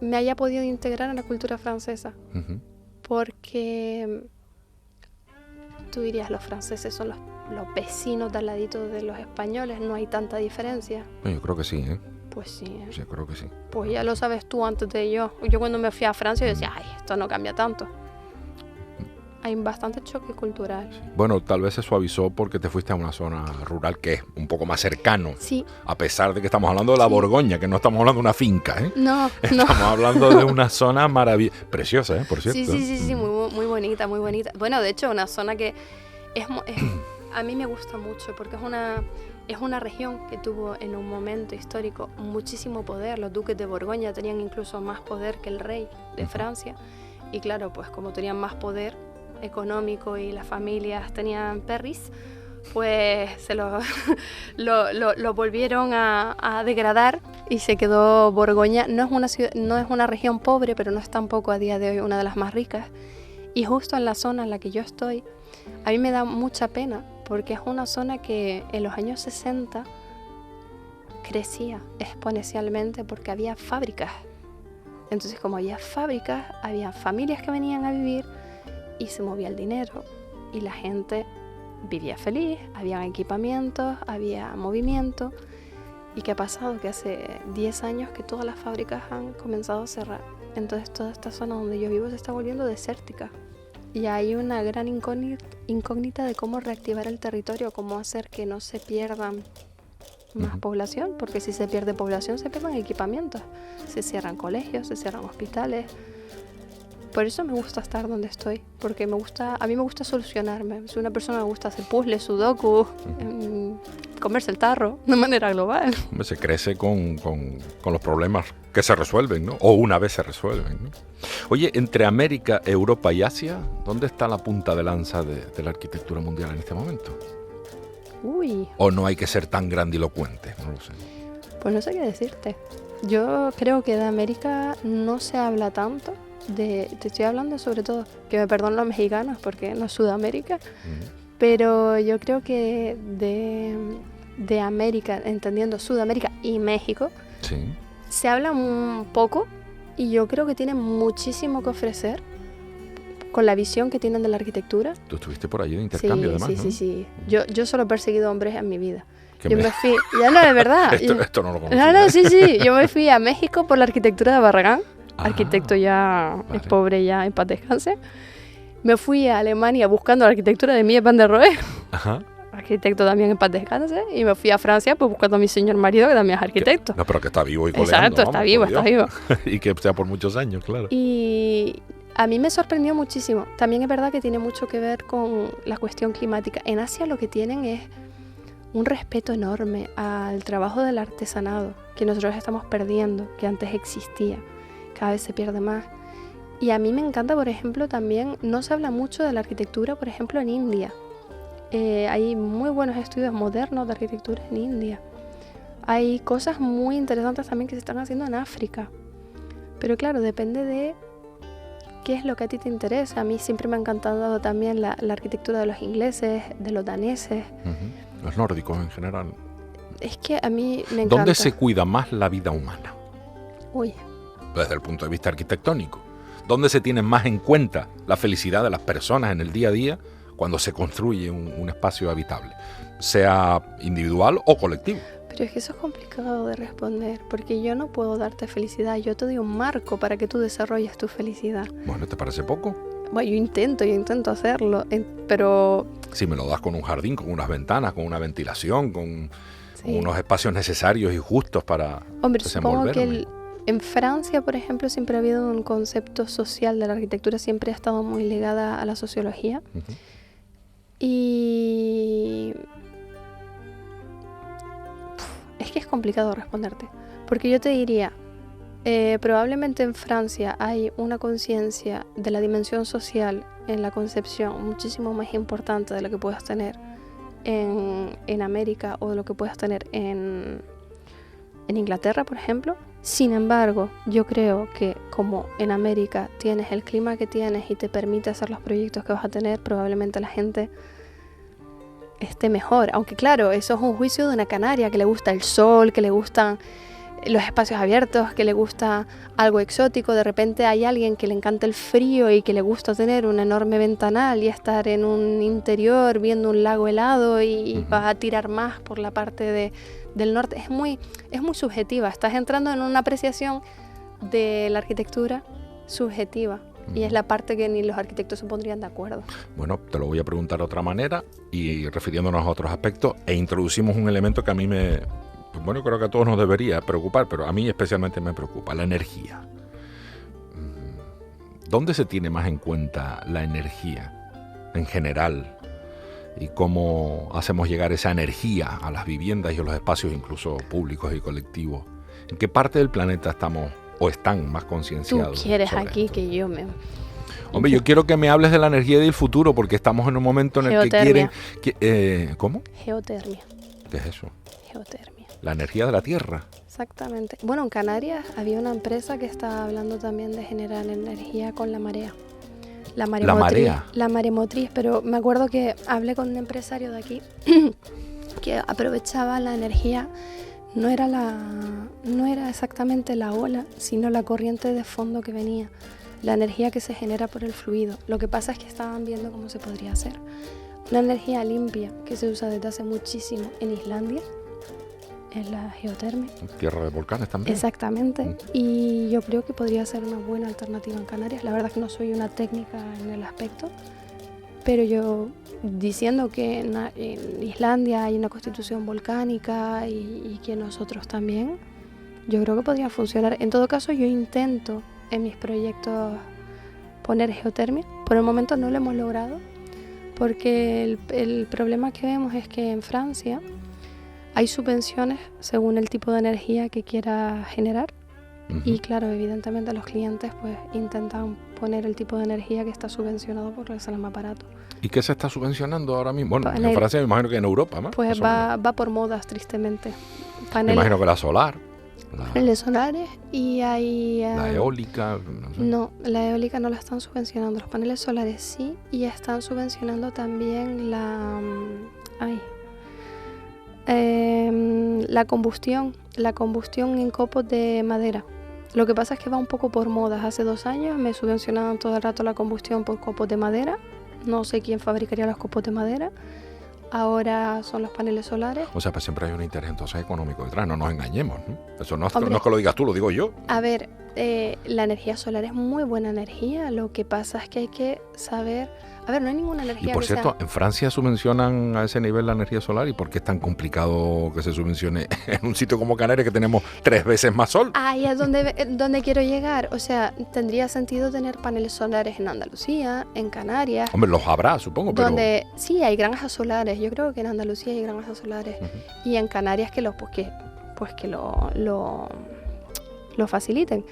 me haya podido integrar en la cultura francesa. Ujú. Porque tú dirías, los franceses son los vecinos de al ladito de los españoles, no hay tanta diferencia. Yo creo que sí, ¿eh? Pues sí, ¿eh? Sí, creo que sí. Pues ya lo sabes tú antes de yo. Yo cuando me fui a Francia yo decía, ay, esto no cambia tanto. Hay bastante choque cultural. Bueno, tal vez se suavizó porque te fuiste a una zona rural que es un poco más cercano. Sí, A pesar de que estamos hablando de la Sí. Borgoña, que no estamos hablando de una finca, ¿eh? no. Estamos hablando de una zona maravillosa, preciosa, ¿eh? Por cierto. Sí, muy bonita, muy bonita. Bueno, de hecho, una zona que a mí me gusta mucho porque es una región que tuvo en un momento histórico muchísimo poder. Los duques de Borgoña tenían incluso más poder que el rey de Francia. Y claro, pues como tenían más poder económico y las familias tenían perris, pues se lo volvieron a degradar y se quedó Borgoña. No es una región pobre, pero no es tampoco a día de hoy una de las más ricas. Y justo en la zona en la que yo estoy, a mí me da mucha pena porque es una zona que en los años 60 crecía exponencialmente porque había fábricas. Entonces, como había fábricas, había familias que venían a vivir y se movía el dinero y la gente vivía feliz, había equipamientos, había movimiento. ¿Y qué ha pasado? Que hace 10 años que todas las fábricas han comenzado a cerrar. Entonces toda esta zona donde yo vivo se está volviendo desértica. Y hay una gran incógnita de cómo reactivar el territorio, cómo hacer que no se pierdan más población, porque si se pierde población se pierden equipamientos, se cierran colegios, se cierran hospitales. Por eso me gusta estar donde estoy, porque a mí me gusta solucionarme. Soy una persona que me gusta hacer puzzles, sudoku, comerse el tarro de manera global. Se crece con los problemas que se resuelven, ¿no? O una vez se resuelven, ¿no? Oye, entre América, Europa y Asia, ¿dónde está la punta de lanza de la arquitectura mundial en este momento? Uy, ¿O no hay que ser tan grandilocuente? No lo sé. pues no sé qué decirte. Yo creo que de América no se habla tanto. te estoy hablando sobre todo, que me perdonen los mexicanos porque no es Sudamérica, pero yo creo que de América, entendiendo Sudamérica y México, Sí. se habla un poco y yo creo que tienen muchísimo que ofrecer con la visión que tienen de la arquitectura. Tú estuviste por allí de intercambio, además, ¿no? Sí. Yo solo he perseguido hombres en mi vida. Que Yo me- me fui, ya no, de verdad. Esto no lo conocía. No, sí. Yo me fui a México por la arquitectura de Barragán. Ah, Arquitecto ya vale. es pobre, ya en paz descanse. Me fui a Alemania buscando la arquitectura de Mies van der Rohe, Ajá. arquitecto también en paz descanse. Y me fui a Francia pues buscando a mi señor marido, que también es arquitecto. No, pero que está vivo y coleando. Exacto, está vamos, vivo, por está Dios. vivo. Y que sea por muchos años, claro. Y a mí me sorprendió muchísimo. También es verdad que tiene mucho que ver con la cuestión climática. En Asia lo que tienen es un respeto enorme al trabajo del artesanado, que nosotros estamos perdiendo, que antes existía, cada vez se pierde más. Y a mí me encanta, por ejemplo, también, no se habla mucho de la arquitectura, por ejemplo, en India. Hay muy buenos estudios modernos de arquitectura en India. Hay cosas muy interesantes también que se están haciendo en África. Pero claro, depende de qué es lo que a ti te interesa. A mí siempre me ha encantado también la arquitectura de los ingleses, de los daneses. Ujú. Los nórdicos en general. Es que a mí me encanta. ¿Dónde se cuida más la vida humana? Uy, Desde el punto de vista arquitectónico. ¿Dónde se tiene más en cuenta la felicidad de las personas en el día a día cuando se construye un espacio habitable? Sea individual o colectivo. pero es que eso es complicado de responder, porque yo no puedo darte felicidad. Yo te doy un marco para que tú desarrolles tu felicidad. Bueno, ¿te parece poco? Bueno, yo intento hacerlo, pero Si me lo das con un jardín, con unas ventanas, con una ventilación, con sí. unos espacios necesarios y justos para Hombre, supongo que desenvolverme. en Francia, por ejemplo, siempre ha habido un concepto social de la arquitectura, siempre ha estado muy ligada a la sociología. Ujú. Y es que es complicado responderte, porque yo te diría, probablemente en Francia hay una conciencia de la dimensión social en la concepción muchísimo más importante de lo que puedas tener en América o de lo que puedas tener en Inglaterra, por ejemplo. Sin embargo, yo creo que como en América tienes el clima que tienes y te permite hacer los proyectos que vas a tener, probablemente la gente esté mejor. Aunque claro, eso es un juicio de una canaria que le gusta el sol, que le gustan los espacios abiertos, que le gusta algo exótico. De repente hay alguien que le encanta el frío y que le gusta tener un enorme ventanal y estar en un interior viendo un lago helado y Ujú. va a tirar más por la parte del norte. Es muy subjetiva. Estás entrando en una apreciación de la arquitectura subjetiva. Y es la parte que ni los arquitectos se pondrían de acuerdo. Bueno, te lo voy a preguntar de otra manera y refiriéndonos a otros aspectos, e introducimos un elemento que a mí bueno, creo que a todos nos debería preocupar, pero a mí especialmente me preocupa, la energía. ¿Dónde se tiene más en cuenta la energía en general? ¿Y cómo hacemos llegar esa energía a las viviendas y a los espacios incluso públicos y colectivos? ¿En qué parte del planeta estamos o están más Tú concienciados? quieres sobre aquí esto? que yo me... Hombre, yo quiero que me hables de la energía y del futuro, porque estamos en un momento en el que Geotermia. quieren... ¿Cómo? Geotermia. ¿Qué es eso? Geotermia. La energía de la Tierra. Exactamente. Bueno, en Canarias había una empresa que estaba hablando también de generar energía con la marea. La marea. La maremotriz, pero me acuerdo que hablé con un empresario de aquí que aprovechaba la energía, no era exactamente la ola, sino la corriente de fondo que venía, la energía que se genera por el fluido. Lo que pasa es que estaban viendo cómo se podría hacer. Una energía limpia que se usa desde hace muchísimo en Islandia, en la geotermia. Tierra de volcanes también. Exactamente. Y yo creo que podría ser una buena alternativa en Canarias. La verdad es que no soy una técnica en el aspecto, pero yo diciendo que en Islandia hay una constitución volcánica y que nosotros también, yo creo que podría funcionar. En todo caso, yo intento en mis proyectos poner geotermia. Por el momento no lo hemos logrado, porque el problema que vemos es que en Francia hay subvenciones según el tipo de energía que quiera generar. Ujú. Y claro, evidentemente los clientes pues intentan poner el tipo de energía que está subvencionado porque les sale más barato. ¿Y qué se está subvencionando ahora mismo? Bueno, Panel. en Francia me imagino que en Europa más. Pues más o menos. va por modas, tristemente. Me Paneles, imagino que la solar. paneles solares y hay... La eólica, no sé. No, la eólica no la están subvencionando, los paneles solares sí, y están subvencionando también la combustión en copos de madera. Lo que pasa es que va un poco por modas. Hace 2 años me subvencionaban todo el rato la combustión por copos de madera. No sé quién fabricaría los copos de madera. Ahora son los paneles solares. O sea, pues siempre hay un interés entonces económico detrás, no nos engañemos, ¿no? Eso no es Hombre, que lo digas tú, lo digo yo. A ver, la energía solar es muy buena energía. Lo que pasa es que hay que saber... A ver, no hay ninguna energía Y por cierto, ¿en Francia subvencionan a ese nivel la energía solar? ¿Y por qué es tan complicado que se subvencione en un sitio como Canarias que tenemos 3 veces más sol? Ahí es donde quiero llegar. O sea, tendría sentido tener paneles solares en Andalucía, en Canarias. Hombre, los habrá, supongo, pero... Donde sí hay granjas solares. Yo creo que en Andalucía hay granjas solares. Y en Canarias que lo faciliten.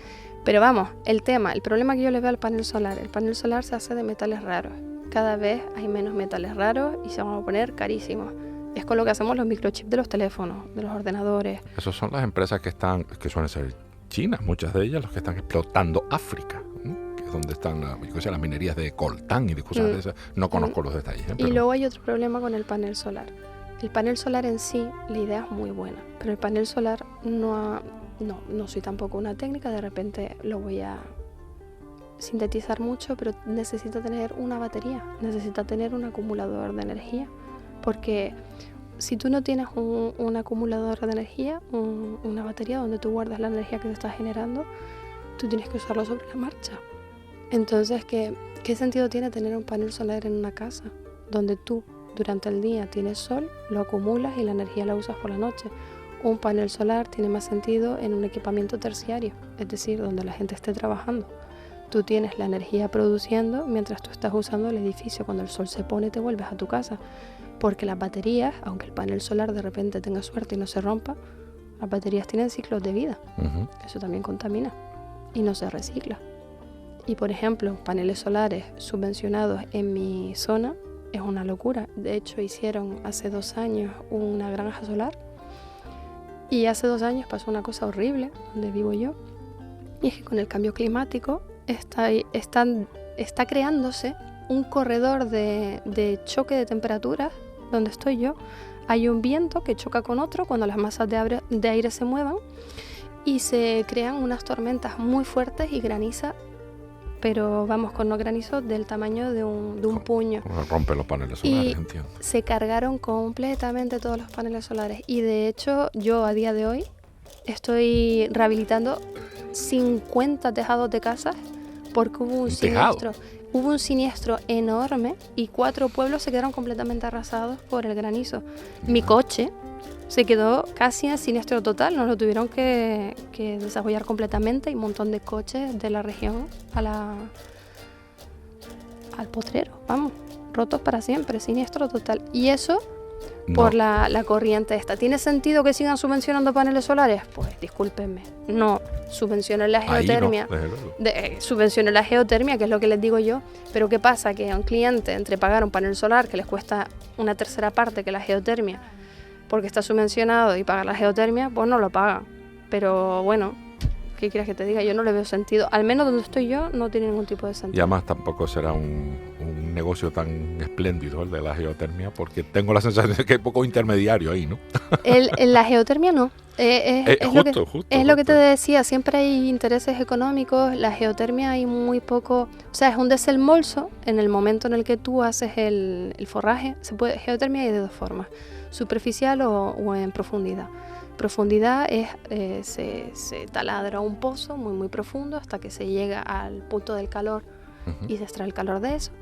Pero vamos, el problema que yo le veo al panel solar. El panel solar se hace de metales raros. Cada vez hay menos metales raros y se van a poner carísimos. Es con lo que hacemos los microchips de los teléfonos, de los ordenadores. Esas son las empresas que suelen ser chinas, muchas de ellas, los que están explotando África, ¿no? Que es donde están las minerías de coltán y de cosas de esas. No conozco los detalles. Y luego hay otro problema con el panel solar. El panel solar en sí, la idea es muy buena, pero el panel solar no soy tampoco una técnica, de repente lo voy a sintetizar mucho, pero necesita tener una batería, necesita tener un acumulador de energía, porque si tú no tienes un acumulador de energía, una batería donde tú guardas la energía que te estás generando, tú tienes que usarlo sobre la marcha. Entonces, ¿qué sentido tiene tener un panel solar en una casa donde tú durante el día tienes sol, lo acumulas y la energía la usas por la noche? Un panel solar tiene más sentido en un equipamiento terciario, es decir, donde la gente esté trabajando. Tú tienes la energía produciendo mientras tú estás usando el edificio. Cuando el sol se pone te vuelves a tu casa, porque las baterías, aunque el panel solar de repente tenga suerte y no se rompa, las baterías tienen ciclos de vida. Eso también contamina y no se recicla. Y por ejemplo, paneles solares subvencionados en mi zona es una locura. De hecho, hicieron hace 2 años una granja solar y hace 2 años pasó una cosa horrible donde vivo yo, y es que con el cambio climático está creándose un corredor de choque de temperaturas donde estoy yo. Hay un viento que choca con otro cuando las masas de aire se muevan y se crean unas tormentas muy fuertes y graniza, pero vamos, con no granizo del tamaño de un puño. Rompe los paneles solares, y entiendo. Se cargaron completamente todos los paneles solares y de hecho yo a día de hoy estoy rehabilitando 50 tejados de casas porque hubo un siniestro enorme y 4 pueblos se quedaron completamente arrasados por el granizo. Mi coche se quedó casi en siniestro total, nos lo tuvieron que desarrollar completamente y un montón de coches de la región al potrero, vamos, rotos para siempre, siniestro total. Y eso por la corriente esta. ¿Tiene sentido que sigan subvencionando paneles solares? Pues discúlpenme, no. Subvencionen la geotermia. Subvencionen la geotermia, que es lo que les digo yo. Pero ¿qué pasa? Que a un cliente, entre pagar un panel solar que les cuesta una tercera parte que la geotermia, porque está subvencionado, y pagar la geotermia, pues no lo pagan. Pero bueno, ¿qué quieres que te diga? Yo no le veo sentido. Al menos donde estoy yo no tiene ningún tipo de sentido. Y además tampoco será un negocio tan espléndido el de la geotermia, porque tengo la sensación de que hay poco intermediario ahí, ¿no? La geotermia no. Es lo que te decía, siempre hay intereses económicos. La geotermia hay muy poco, o sea, es un desembolso en el momento en el que tú haces el forraje. Geotermia hay de 2 formas, superficial o en profundidad. Profundidad es, se taladra un pozo muy muy profundo hasta que se llega al punto del calor y se extrae el calor de eso.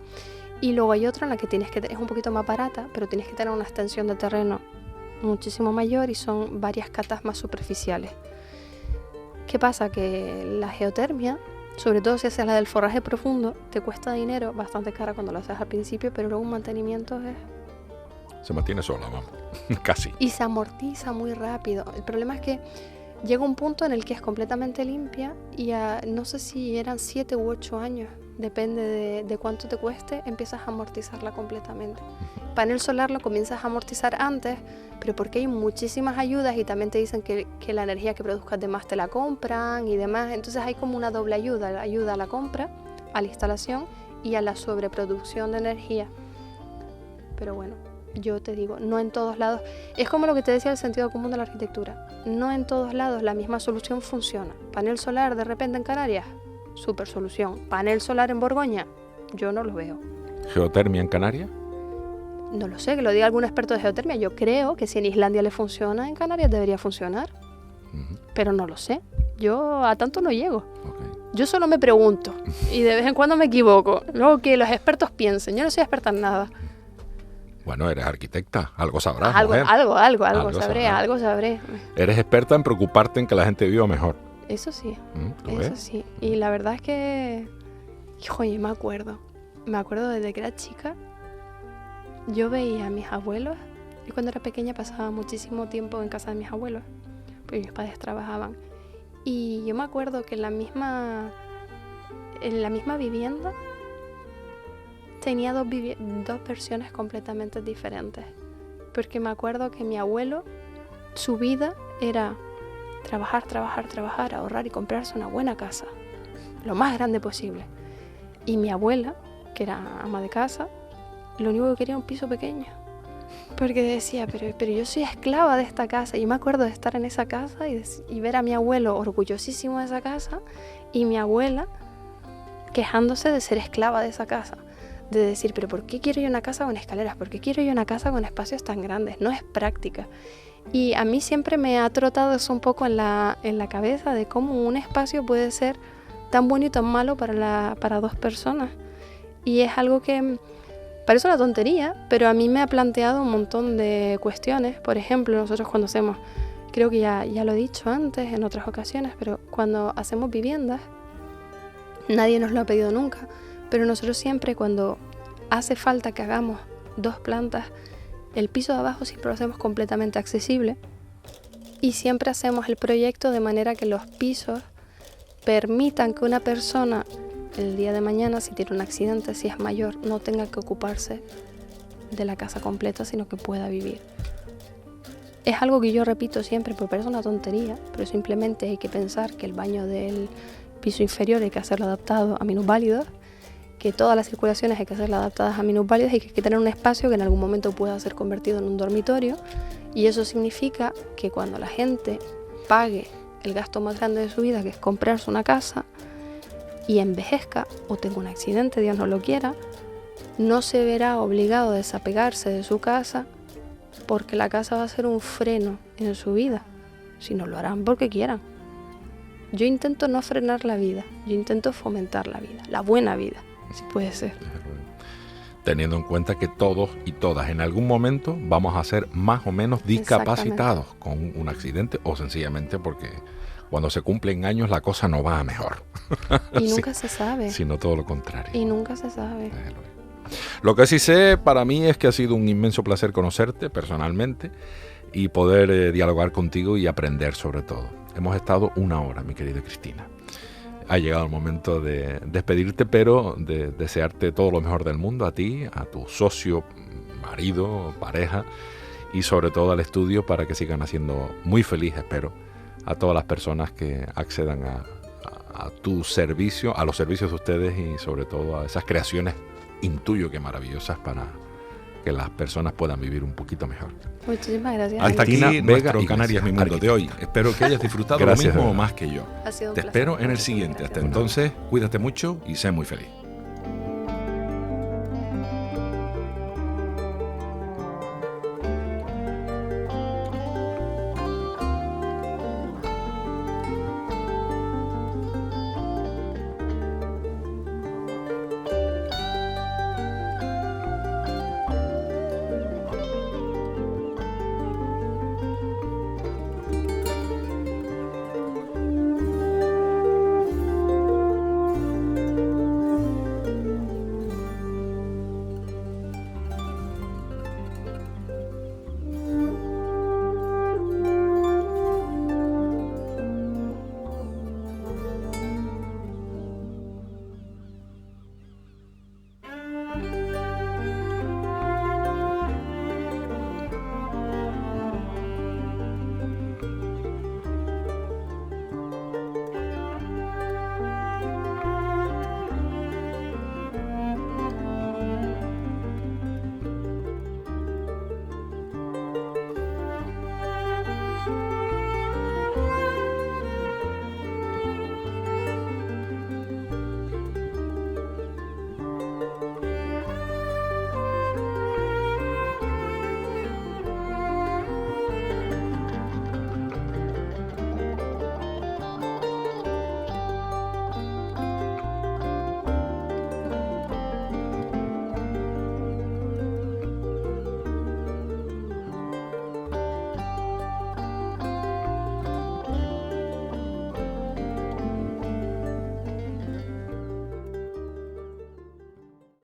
Y luego hay otra en la que es un poquito más barata, pero tienes que tener una extensión de terreno muchísimo mayor y son varias catas más superficiales. ¿Qué pasa? Que la geotermia, sobre todo si haces la del forraje profundo, te cuesta dinero, bastante cara cuando lo haces al principio, pero luego un mantenimiento se mantiene sola, vamos, casi. Y se amortiza muy rápido. El problema es que llega un punto en el que es completamente limpia y no sé si eran 7 u 8 años depende de cuánto te cueste, empiezas a amortizarla completamente. Panel solar lo comienzas a amortizar antes, pero porque hay muchísimas ayudas y también te dicen que la energía que produzcas de más te la compran y demás. Entonces hay como una doble ayuda, la ayuda a la compra, a la instalación y a la sobreproducción de energía. Pero bueno, yo te digo, no en todos lados, es como lo que te decía el sentido común de la arquitectura, no en todos lados la misma solución funciona. Panel solar de repente en Canarias, super solución. Panel solar en Borgoña, yo no lo veo. ¿Geotermia en Canarias? No lo sé, que lo diga algún experto de geotermia. Yo creo que si en Islandia le funciona, en Canarias debería funcionar. Pero no lo sé. Yo a tanto no llego. Okay. Yo solo me pregunto y de vez en cuando me equivoco. Luego que los expertos piensen. Yo no soy experta en nada. Bueno, eres arquitecta, algo sabrás, Algo mujer. algo sabré. Eres experta en preocuparte en que la gente viva mejor. Eso sí, ¿Lo ves? eso sí. Y la verdad es que, oye, me acuerdo desde que era chica, yo veía a mis abuelos, y cuando era pequeña pasaba muchísimo tiempo en casa de mis abuelos, porque mis padres trabajaban. Y yo me acuerdo que en la misma vivienda tenía dos versiones completamente diferentes. Porque me acuerdo que mi abuelo, su vida era trabajar, ahorrar y comprarse una buena casa, lo más grande posible. Y mi abuela, que era ama de casa, lo único que quería era un piso pequeño. Porque decía, pero yo soy esclava de esta casa. Y yo me acuerdo de estar en esa casa y ver a mi abuelo orgullosísimo de esa casa y mi abuela quejándose de ser esclava de esa casa. De decir, pero ¿por qué quiero yo una casa con escaleras? ¿Por qué quiero yo una casa con espacios tan grandes? No es práctica. Y a mí siempre me ha trotado eso un poco en la cabeza de cómo un espacio puede ser tan bueno y tan malo para dos personas. Y es algo que parece una tontería, pero a mí me ha planteado un montón de cuestiones. Por ejemplo, nosotros cuando hacemos, creo que ya lo he dicho antes en otras ocasiones, pero cuando hacemos viviendas, nadie nos lo ha pedido nunca, pero nosotros siempre cuando hace falta que hagamos 2 plantas, el piso de abajo siempre lo hacemos completamente accesible y siempre hacemos el proyecto de manera que los pisos permitan que una persona el día de mañana, si tiene un accidente, si es mayor, no tenga que ocuparse de la casa completa, sino que pueda vivir. Es algo que yo repito siempre, porque parece una tontería, pero simplemente hay que pensar que el baño del piso inferior hay que hacerlo adaptado a minusválidos, que todas las circulaciones hay que hacerlas adaptadas a minusválidos y que hay que tener un espacio que en algún momento pueda ser convertido en un dormitorio, y eso significa que cuando la gente pague el gasto más grande de su vida, que es comprarse una casa, y envejezca o tenga un accidente, Dios no lo quiera, no se verá obligado a desapegarse de su casa porque la casa va a ser un freno en su vida, sino lo harán porque quieran. Yo intento no frenar la vida, yo intento fomentar la vida, la buena vida, si puede ser. Teniendo en cuenta que todos y todas en algún momento vamos a ser más o menos discapacitados con un accidente o sencillamente porque cuando se cumplen años la cosa no va a mejor. Y nunca se sabe. Sino todo lo contrario. Y nunca se sabe. Lo que sí sé para mí es que ha sido un inmenso placer conocerte personalmente y poder dialogar contigo y aprender sobre todo. Hemos estado 1 hora, mi querida Cristina. Ha llegado el momento de despedirte, pero de desearte todo lo mejor del mundo a ti, a tu socio, marido, pareja y sobre todo al estudio para que sigan haciendo muy feliz, espero, a todas las personas que accedan a tu servicio, a los servicios de ustedes y sobre todo a esas creaciones, intuyo que maravillosas para que las personas puedan vivir un poquito mejor. Muchísimas gracias. Hasta aquí nuestro Canarias Mi Mundo de hoy. Espero que hayas disfrutado lo mismo o más que yo. Ha sido un Te placer. espero en el siguiente. Hasta entonces, cuídate mucho y sé muy feliz.